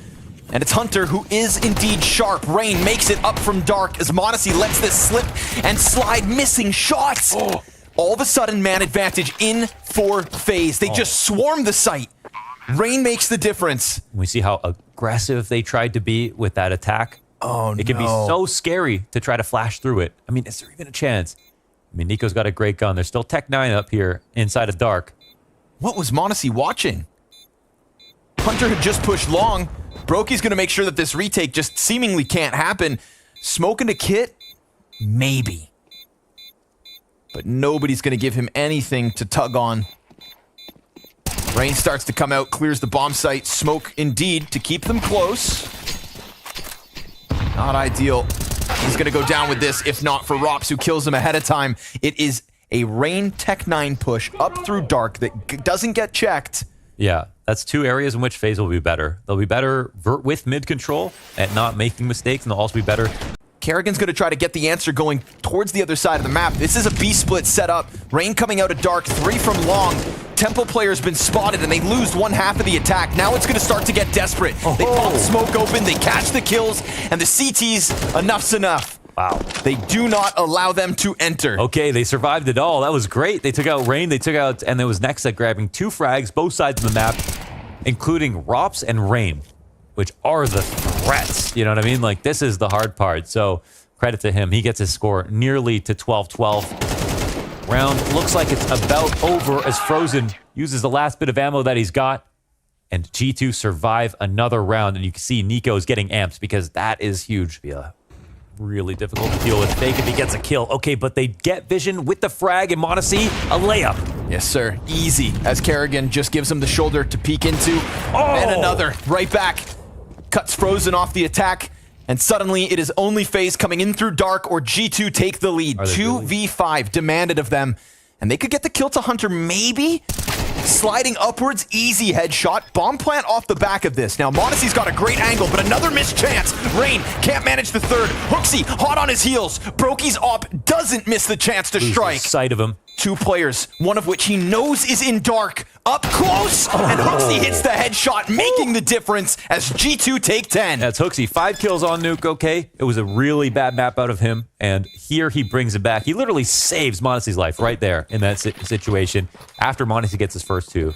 Speaker 2: And it's Hunter, who is indeed sharp. Rain makes it up from dark as m0NESY lets this slip and slide, missing shots. All of a sudden, man advantage in for FaZe. They just swarm the site. Rain makes the difference.
Speaker 1: We see how aggressive they tried to be with that attack.
Speaker 2: Oh,
Speaker 1: It can be so scary to try to flash through it. I mean, is there even a chance? I mean, niko's got a great gun. There's still Tech 9 up here inside of dark.
Speaker 2: What was m0NESY watching? Hunter had just pushed long. Broky's going to make sure that this retake just seemingly can't happen. Smoking a kit? Maybe. But nobody's going to give him anything to tug on. Rain starts to come out, clears the bomb site. Smoke, indeed, to keep them close. Not ideal. He's going to go down with this, if not for Rops, who kills him ahead of time. It is a Rain Tech 9 push up through dark that doesn't get checked.
Speaker 1: Yeah, that's 2 areas in which FaZe will be better. They'll be better with mid control at not making mistakes, and they'll also be better.
Speaker 2: Kerrigan's going to try to get the answer going towards the other side of the map. This is a B-split setup. Rain coming out of dark, 3 from long. Temple player's been spotted, and they lose one half of the attack. Now it's going to start to get desperate. They pop smoke open, they catch the kills, and the CTs, enough's enough.
Speaker 1: Wow.
Speaker 2: They do not allow them to enter.
Speaker 1: Okay, they survived it all. That was great. They took out Rain, they took out, and there was Nexa grabbing 2 frags, both sides of the map, including Rops and Rain, which are the threats. You know what I mean? Like, this is the hard part. So, credit to him. He gets his score nearly to 12-12. Round looks like it's about over as Frozen uses the last bit of ammo that he's got. And G2 survive another round. And you can see niko's getting amped because that is huge. Yeah. Really difficult to deal with. Fake if he gets a kill. Okay, but they get vision with the frag, and m0NESY, a layup.
Speaker 2: Yes, sir. Easy. As Kerrigan just gives him the shoulder to peek into. And another. Right back. Cuts Frozen off the attack. And suddenly, it is only FaZe coming in through dark or G2 take the lead. 2v5 demanded of them. And they could get the kill to Hunter, maybe? Sliding upwards, easy headshot. Bomb plant off the back of this. Now, Monacy's got a great angle, but another missed chance. Rain can't manage the third. Hooksy, hot on his heels. Brokey's op doesn't miss the chance to strike.
Speaker 1: Sight of him.
Speaker 2: 2 players, one of which he knows is in dark. Up close, and Hooksy hits the headshot, making the difference as G2 take 10.
Speaker 1: That's Hooksy. 5 kills on Nuke, okay? It was a really bad map out of him, and here he brings it back. He literally saves Monacy's life right there in that situation after Monacy gets his first 2.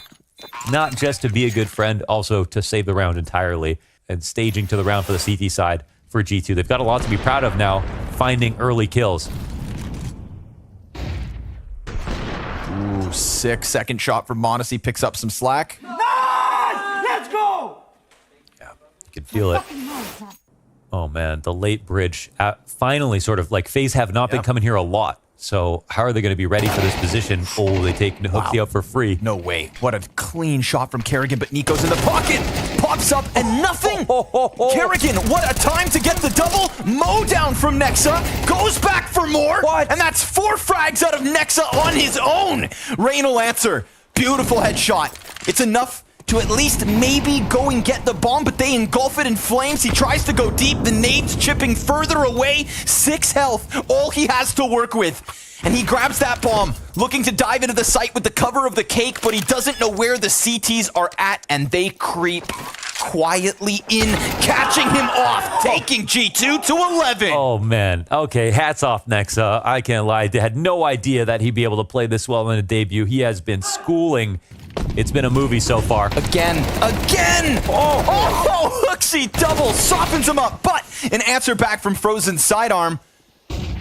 Speaker 1: Not just to be a good friend, also to save the round entirely, and staging to the round for the CT side for G2. They've got a lot to be proud of now, finding early kills.
Speaker 2: Ooh, sick second shot from Monacy, picks up some slack.
Speaker 4: Nice! Let's go!
Speaker 1: Yeah, you can feel it. Oh man, the late bridge. Finally, sort of like FaZe have not been coming here a lot. So how are they going to be ready for this position? Oh, they take Hooksy out for free.
Speaker 2: No way. What a clean shot from Kerrigan, but Niko's in the pocket. Pops up and nothing. Kerrigan, what a time to get the double. Mow down from Nexa. Goes back for more.
Speaker 1: What?
Speaker 2: And that's 4 frags out of Nexa on his own. Rain will answer. Beautiful headshot. It's enough to at least maybe go and get the bomb, but they engulf it in flames. He tries to go deep. The nades chipping further away. 6 health, all he has to work with. And he grabs that bomb, looking to dive into the site with the cover of the cake, but he doesn't know where the CTs are at, and they creep quietly in, catching him off, taking G2 to 11.
Speaker 1: Oh, man. Okay, hats off, Nexa. I can't lie. They had no idea that he'd be able to play this well in a debut. He has been schooling. It's been a movie so far.
Speaker 2: Again. Oh, Hooksy double softens him up, but an answer back from Frozen's sidearm.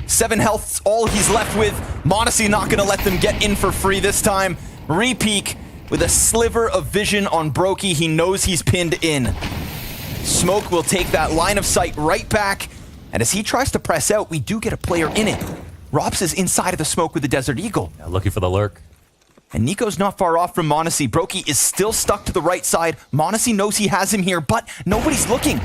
Speaker 2: 7 health's all he's left with. Monacy not gonna let them get in for free this time. Repeak with a sliver of vision on Brokey. He knows he's pinned in. Smoke will take that line of sight right back. And as he tries to press out, we do get a player in it. Rops is inside of the smoke with the Desert Eagle.
Speaker 1: Yeah, looking for the lurk.
Speaker 2: And Niko's not far off from Monacy. Brokey is still stuck to the right side. Monacy knows he has him here, but nobody's looking.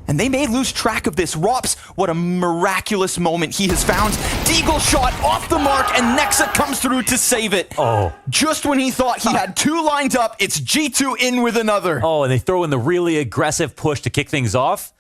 Speaker 2: And they may lose track of this. Rops, what a miraculous moment he has found. Deagle shot off the mark, and Nexa comes through to save it.
Speaker 1: Oh.
Speaker 2: Just when he thought he had 2 lined up, it's G2 in with another.
Speaker 1: Oh, and they throw in the really aggressive push to kick things off.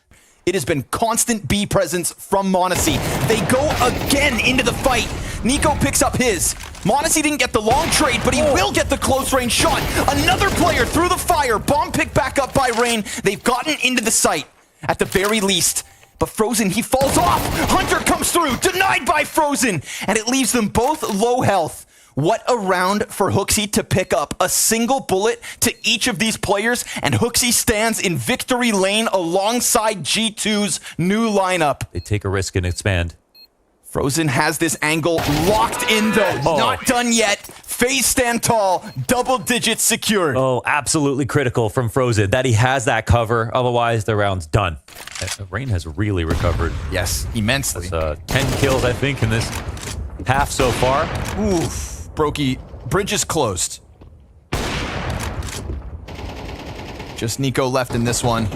Speaker 2: It has been constant B presence from Monacy. They go again into the fight. Niko picks up his. Monacy didn't get the long trade, but he will get the close range shot. Another player through the fire. Bomb picked back up by Rain. They've gotten into the site, at the very least. But Frozen, he falls off. Hunter comes through, denied by Frozen. And it leaves them both low health. What a round for Hooksy to pick up a single bullet to each of these players, and Hooksy stands in victory lane alongside G2's new lineup.
Speaker 1: They take a risk and expand.
Speaker 2: Frozen has this angle locked in though. Not done yet. FaZe stand tall, double digits secured.
Speaker 1: Oh, absolutely critical from Frozen that he has that cover. Otherwise, the round's done. Rain has really recovered.
Speaker 2: Yes, immensely.
Speaker 1: That's 10 kills, I think, in this half so far.
Speaker 2: Oof. Brokey, bridge is closed. Just Niko left in this one.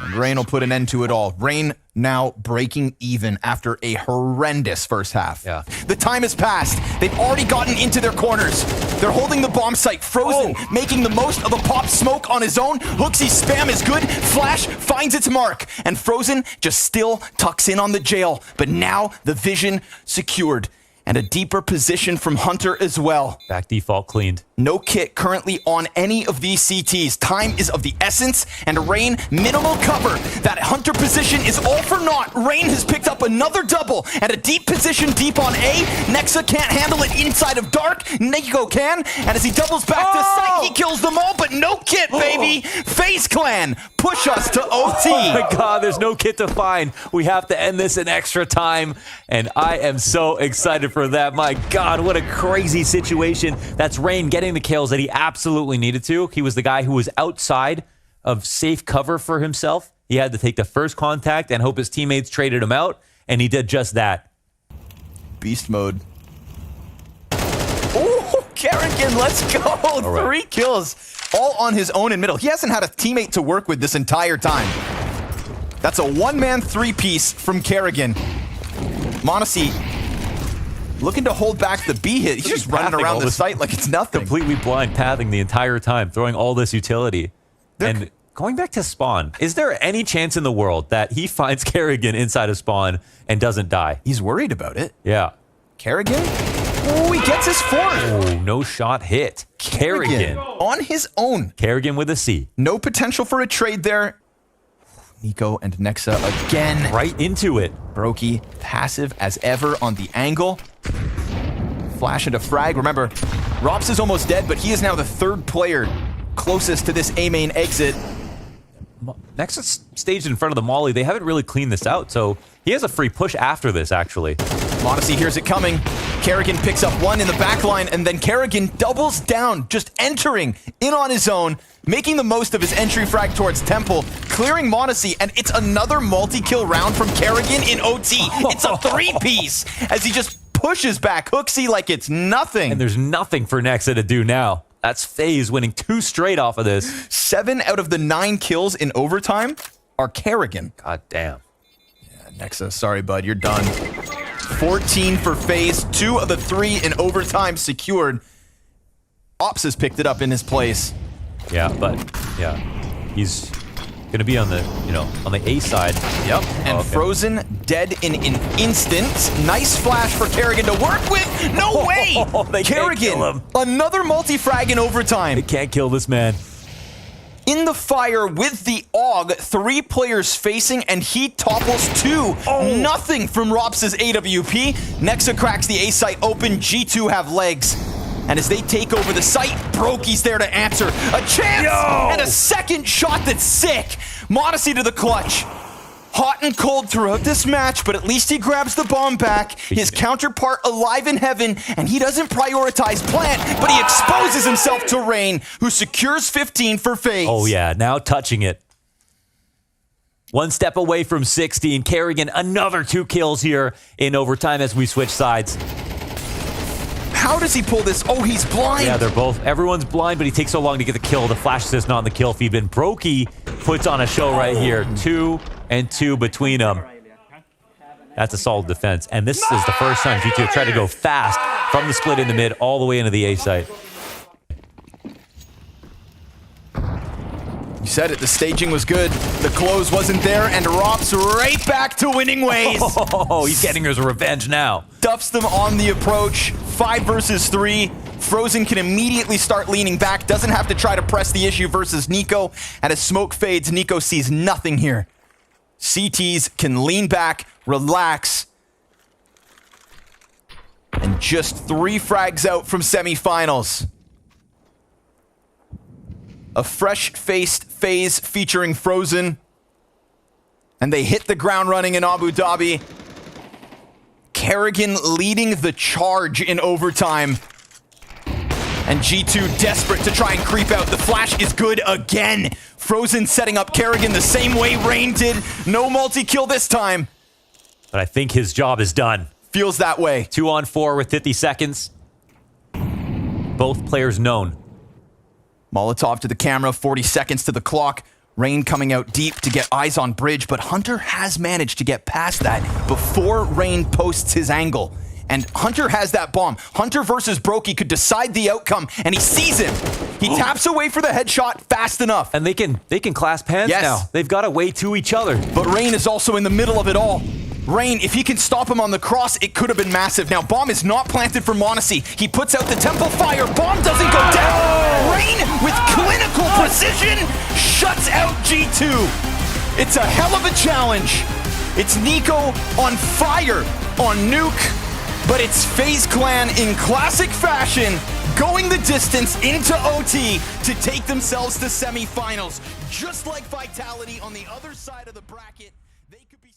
Speaker 2: And Rain will put an end to it all. Rain now breaking even after a horrendous first half.
Speaker 1: Yeah.
Speaker 2: The time has passed. They've already gotten into their corners. They're holding the bomb site. Frozen making the most of a pop smoke on his own. Hooksy's spam is good. Flash finds its mark. And Frozen just still tucks in on the jail. But now the vision secured. And a deeper position from Hunter as well.
Speaker 1: Back default cleaned.
Speaker 2: No kit currently on any of these CTs. Time is of the essence, and Rain, minimal cover. That Hunter position is all for naught. Rain has picked up another double, and a deep position deep on A. Nexa can't handle it inside of Dark. Niko can, and as he doubles back to sight, he kills them all, but no kit, baby. Faze Clan push us to OT.
Speaker 1: Oh my god, there's no kit to find. We have to end this in extra time, and I am so excited for that. My god, what a crazy situation. That's Rain getting the kills that he absolutely needed to. He was the guy who was outside of safe cover for himself. He had to take the first contact and hope his teammates traded him out, and he did just that.
Speaker 2: Beast mode. Oh, Kerrigan, let's go.
Speaker 1: right.
Speaker 2: 3 kills, all on his own in middle. He hasn't had a teammate to work with this entire time. That's a one-man 3-piece from Kerrigan. m0NESY looking to hold back the B hit. He's just running
Speaker 1: pathing
Speaker 2: around
Speaker 1: all
Speaker 2: the
Speaker 1: this-
Speaker 2: site like it's nothing.
Speaker 1: Completely blind pathing the entire time, throwing all this utility. And going back to spawn, is there any chance in the world that he finds Kerrigan inside of spawn and doesn't die?
Speaker 2: He's worried about it.
Speaker 1: Yeah.
Speaker 2: Kerrigan? Oh, he gets his 4th.
Speaker 1: Oh, no shot hit. Kerrigan.
Speaker 2: On his own.
Speaker 1: Kerrigan with a C.
Speaker 2: No potential for a trade there. niko and Nexa again.
Speaker 1: Right into it.
Speaker 2: Brokey passive as ever on the angle. Flash into frag. Remember, Rops is almost dead, but he is now the 3rd player closest to this A main exit.
Speaker 1: Next staged in front of the molly. They haven't really cleaned this out, so he has a free push after this, actually.
Speaker 2: m0NESY hears it coming. Kerrigan picks up 1 in the back line, and then Kerrigan doubles down, just entering in on his own, making the most of his entry frag towards Temple, clearing m0NESY, and it's another multi-kill round from Kerrigan in OT. It's a 3-piece as he just pushes back Hooksy like it's nothing.
Speaker 1: And there's nothing for Nexa to do now. That's Faze winning 2 straight off of this.
Speaker 2: 7 out of the 9 kills in overtime are Kerrigan.
Speaker 1: God damn.
Speaker 2: Nexa, sorry, bud, you're done. 14 for Faze, 2 of the 3 in overtime secured. Ops has picked it up in his place.
Speaker 1: Yeah, but yeah, he's gonna be on the on the A side.
Speaker 2: Yep, and
Speaker 1: Oh, okay.
Speaker 2: Frozen dead in an instant. Nice flash for Kerrigan to work with. No way!
Speaker 1: They can't kill
Speaker 2: Kerrigan,
Speaker 1: him.
Speaker 2: another multi-frag in overtime.
Speaker 1: They can't kill this man.
Speaker 2: In the fire with the AUG, 3 players facing, and he topples 2. Nothing from Rops' AWP. Nexa cracks the A site open. G2 have legs. And as they take over the site, Brokey's there to answer. A chance! And a second shot that's sick. m0NESY to the clutch. Hot and cold throughout this match, but at least he grabs the bomb back. His counterpart alive in heaven, and he doesn't prioritize plant, but he exposes himself to Rain, who secures 15 for Faze.
Speaker 1: Oh yeah, now touching it. 1 step away from 16. Kerrigan, another 2 kills here in overtime as we switch sides.
Speaker 2: How does he pull this? Oh, he's blind.
Speaker 1: Yeah, they're both. Everyone's blind, but he takes so long to get the kill. The flash assist not on the kill feed. But Brokey puts on a show right here. 2 and 2 between them. That's a solid defense. And this is the first time G2 have tried to go fast from the split in the mid all the way into the A site.
Speaker 2: You said it, the staging was good. The close wasn't there, and Rops right back to winning ways.
Speaker 1: Oh, he's getting his revenge now.
Speaker 2: Duffs them on the approach. 5 versus 3. Frozen can immediately start leaning back. Doesn't have to try to press the issue versus niko. And as smoke fades, niko sees nothing here. CTs can lean back, relax. And just 3 frags out from semifinals. A fresh-faced Faze featuring Frozen. And they hit the ground running in Abu Dhabi. Kerrigan leading the charge in overtime. And G2 desperate to try and creep out. The flash is good again. Frozen setting up Kerrigan the same way Rain did. No multi-kill this time.
Speaker 1: But I think his job is done.
Speaker 2: Feels that way.
Speaker 1: 2 on 4 with 50 seconds. Both players known.
Speaker 2: Molotov to the camera, 40 seconds to the clock. Rain coming out deep to get eyes on bridge, but Hunter has managed to get past that before Rain posts his angle. And Hunter has that bomb. Hunter versus Brokey could decide the outcome, and he sees him. He taps away for the headshot fast enough.
Speaker 1: And they can clasp hands
Speaker 2: Yes.
Speaker 1: now. They've got a way to each other.
Speaker 2: But Rain is also in the middle of it all. Rain, if he can stop him on the cross, it could have been massive. Now, bomb is not planted for m0NESY. He puts out the temple fire. Bomb doesn't go down. Rain, with clinical precision, shuts out G2. It's a hell of a challenge. It's niko on fire on Nuke, but it's Faze Clan in classic fashion, going the distance into OT to take themselves to semifinals. Just like Vitality on the other side of the bracket, they could be